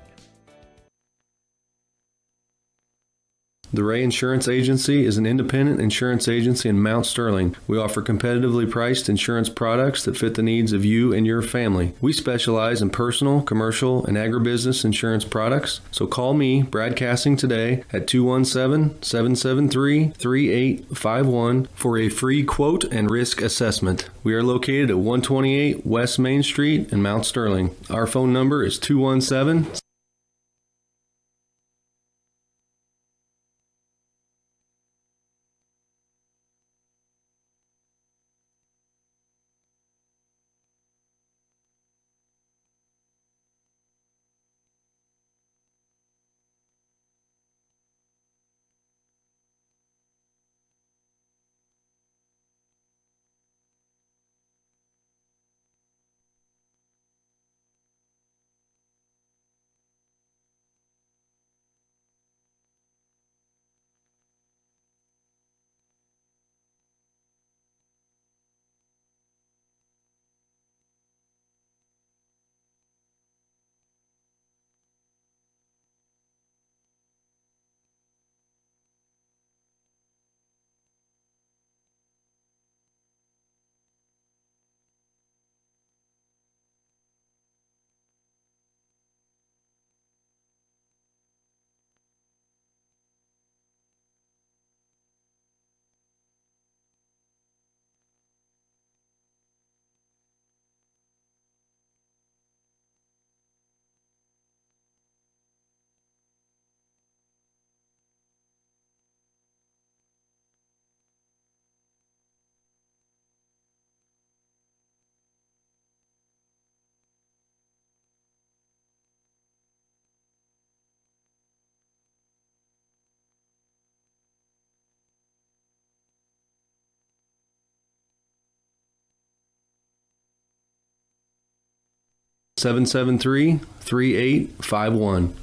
The Ray Insurance Agency is an independent insurance agency in Mount Sterling. We offer competitively priced insurance products that fit the needs of you and your family. We specialize in personal, commercial, and agribusiness insurance products. So call me, Brad Cassing, today at 217-773-3851 for a free quote and risk assessment. We are located at 128 West Main Street in Mount Sterling. Our phone number is 217 773-3851.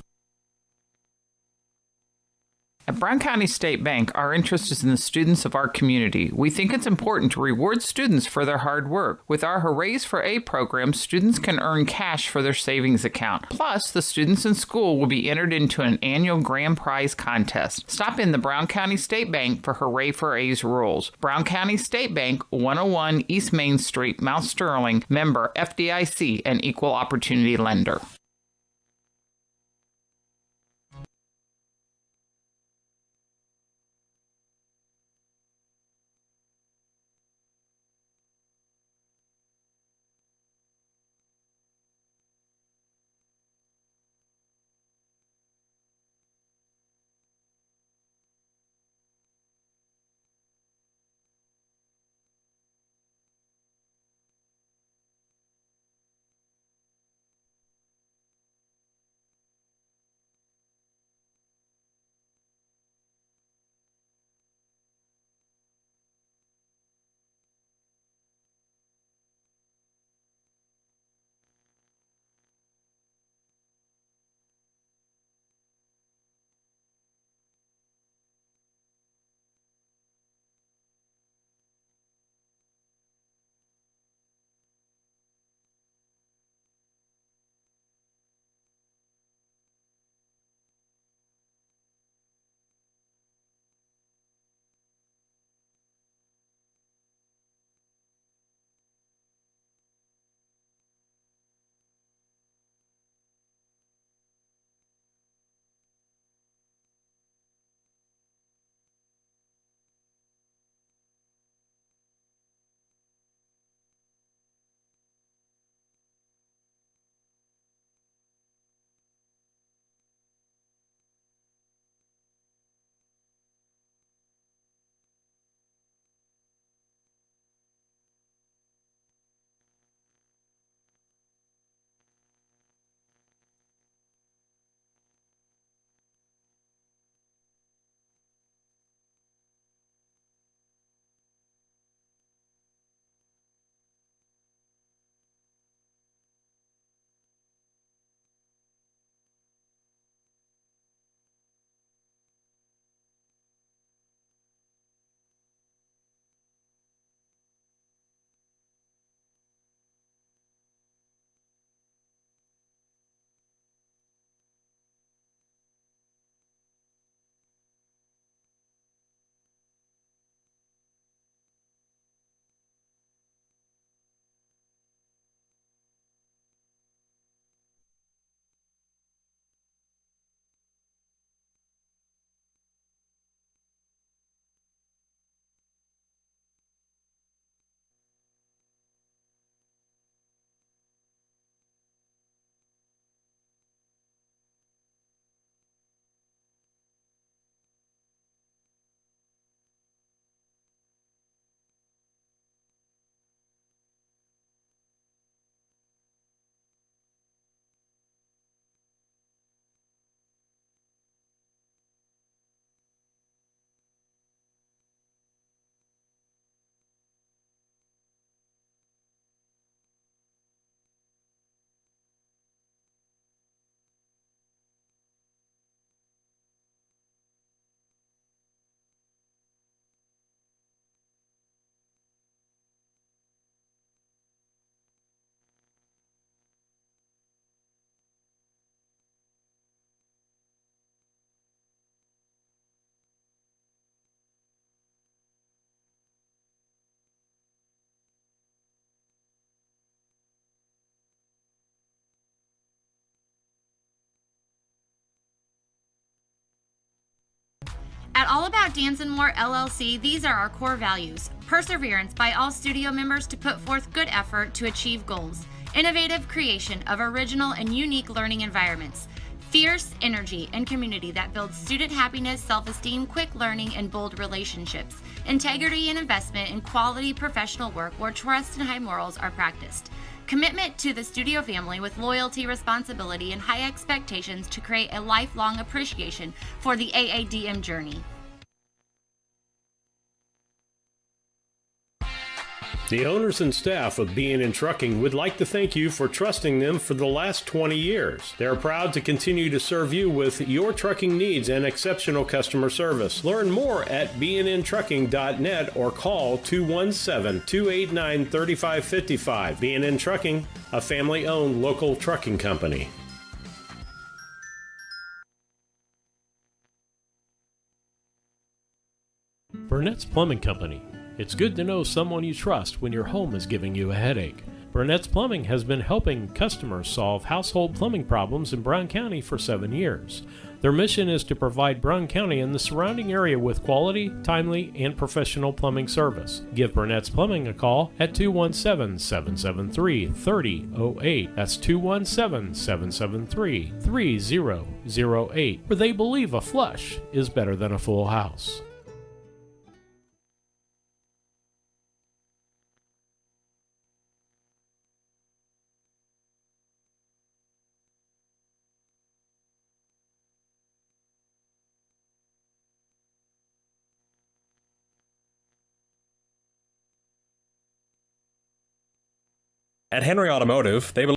At Brown County State Bank, our interest is in the students of our community. We think it's important to reward students for their hard work. With our Hoorays for A program, students can earn cash for their savings account. Plus, the students in school will be entered into an annual grand prize contest. Stop in the Brown County State Bank for Hooray for A's rules. Brown County State Bank, 101 East Main Street, Mount Sterling, member FDIC, and equal opportunity lender. At All About Dance and More LLC, these are our core values. Perseverance by all studio members to put forth good effort to achieve goals. Innovative creation of original and unique learning environments. Fierce energy and community that builds student happiness, self-esteem, quick learning, and bold relationships. Integrity and investment in quality professional work where trust and high morals are practiced. Commitment to the studio family with loyalty, responsibility, and high expectations to create a lifelong appreciation for the AADM journey. The owners and staff of B&N Trucking would like to thank you for trusting them for the last 20 years. They are proud to continue to serve you with your trucking needs and exceptional customer service. Learn more at bnntrucking.net or call 217-289-3555. B&N Trucking, a family-owned local trucking company. Burnett's Plumbing Company. It's good to know someone you trust when your home is giving you a headache. Burnett's Plumbing has been helping customers solve household plumbing problems in Brown County for 7 years. Their mission is to provide Brown County and the surrounding area with quality, timely, and professional plumbing service. Give Burnett's Plumbing a call at 217-773-3008. That's 217-773-3008, where they believe a flush is better than a full house. At Henry Automotive, they believe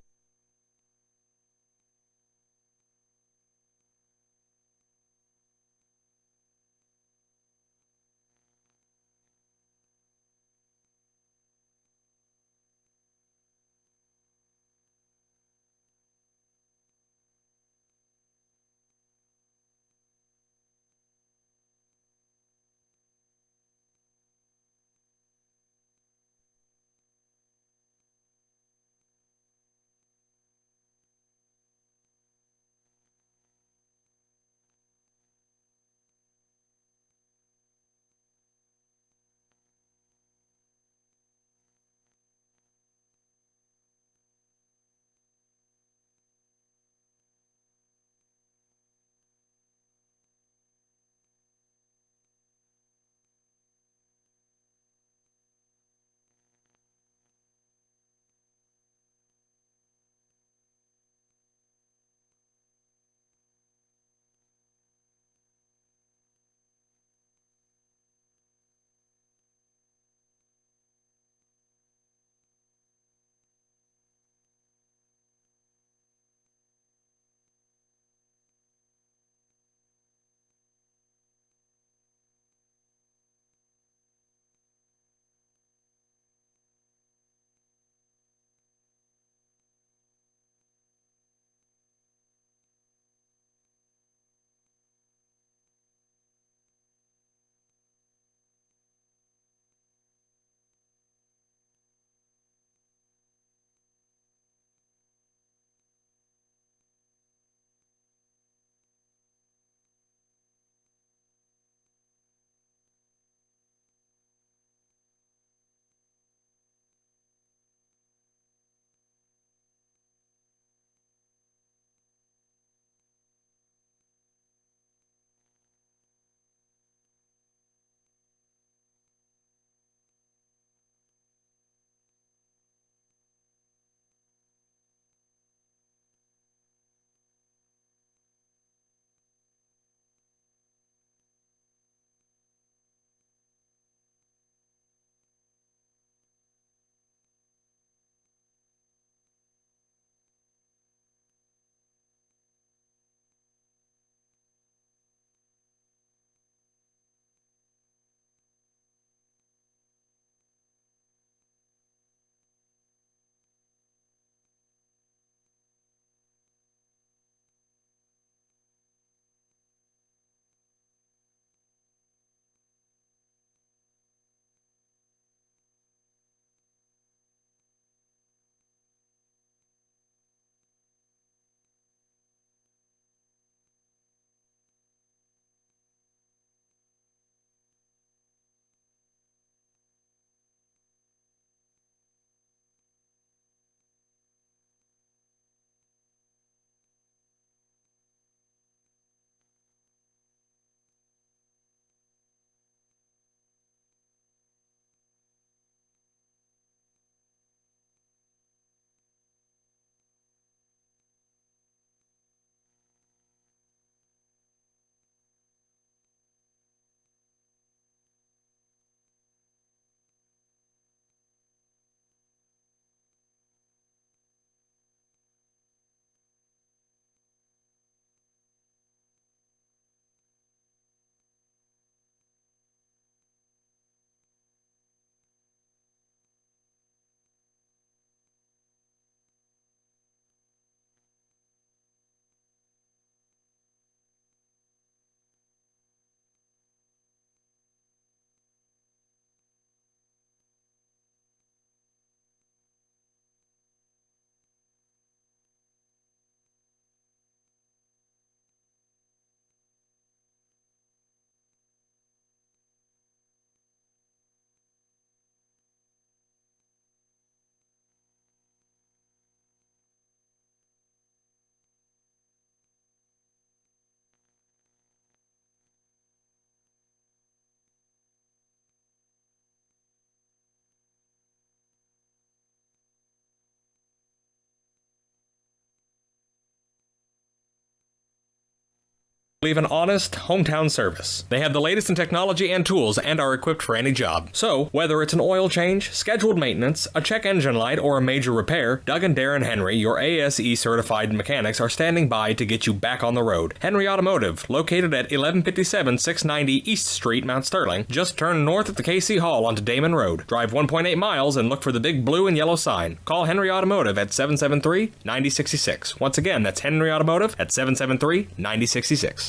Leave an honest, hometown service. They have the latest in technology and tools and are equipped for any job. So, whether it's an oil change, scheduled maintenance, a check engine light, or a major repair, Doug and Darren Henry, your ASE certified mechanics, are standing by to get you back on the road. Henry Automotive, located at 1157 690 East Street, Mount Sterling. Just turn north at the KC Hall onto Damon Road. Drive 1.8 miles and look for the big blue and yellow sign. Call Henry Automotive at 773-9066. Once again, that's Henry Automotive at 773-9066.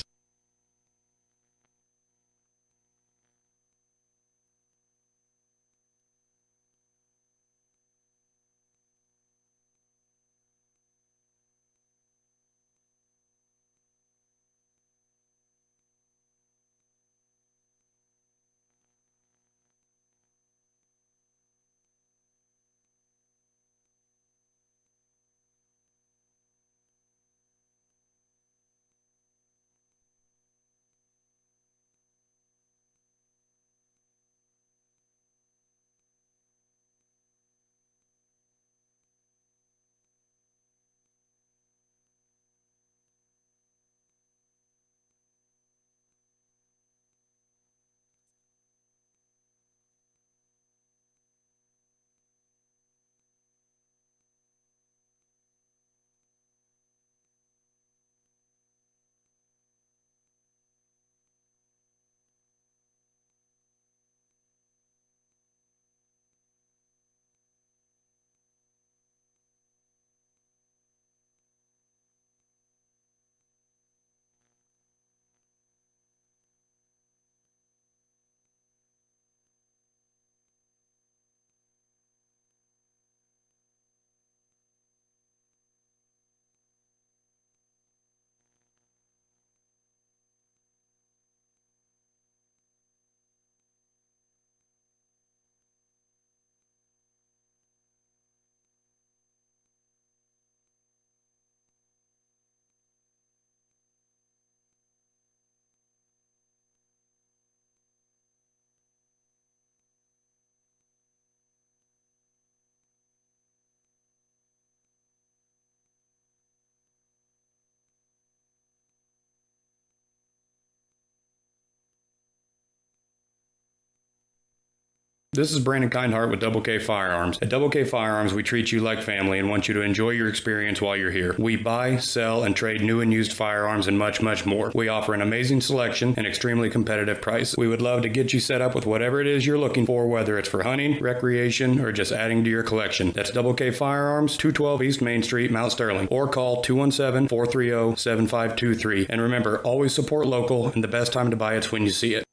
This is Brandon Kindhart with Double K Firearms. At Double K Firearms, we treat you like family and want you to enjoy your experience while you're here. We buy, sell, and trade new and used firearms and much, much more. We offer an amazing selection and extremely competitive price. We would love to get you set up with whatever it is you're looking for, whether it's for hunting, recreation, or just adding to your collection. That's Double K Firearms, 212 East Main Street, Mount Sterling, or call 217-430-7523. And remember, always support local, and the best time to buy it's when you see it.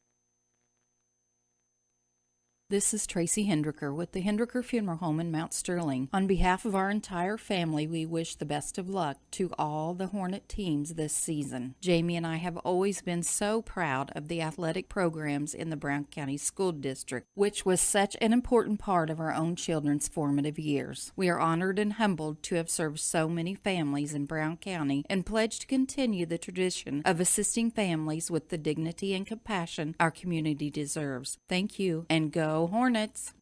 This is Tracy Hendricker with the Hendricker Funeral Home in Mount Sterling. On behalf of our entire family, we wish the best of luck to all the Hornet teams this season. Jamie and I have always been so proud of the athletic programs in the Brown County School District, which was such an important part of our own children's formative years. We are honored and humbled to have served so many families in Brown County and pledge to continue the tradition of assisting families with the dignity and compassion our community deserves. Thank you, and go Hornets!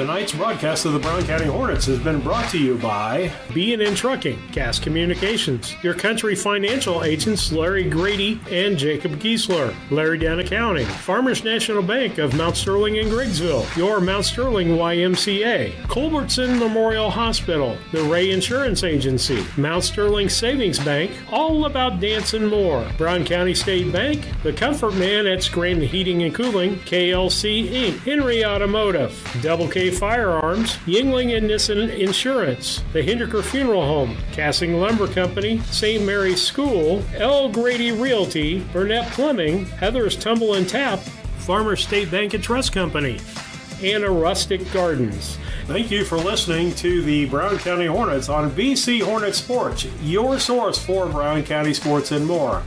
Tonight's broadcast of the Brown County Hornets has been brought to you by B&N Trucking, Gas Communications, your country financial agents Larry Grady and Jacob Giesler, Larry Down Accounting, Farmers National Bank of Mount Sterling and Griggsville, your Mount Sterling YMCA, Culbertson Memorial Hospital, the Ray Insurance Agency, Mount Sterling Savings Bank, All About Dance and More, Brown County State Bank, the Comfort Man at Scranton Heating and Cooling, KLC Inc., Henry Automotive, Double K Firearms, Yingling and Nissen Insurance, the Hinderker Funeral Home, Cassing Lumber Company, St. Mary's School, L. Grady Realty, Burnett Plumbing, Heather's Tumble and Tap, Farmers State Bank and Trust Company, and a Rustic Gardens. Thank you for listening to the Brown County Hornets on BC Hornet Sports, your source for Brown County sports and more.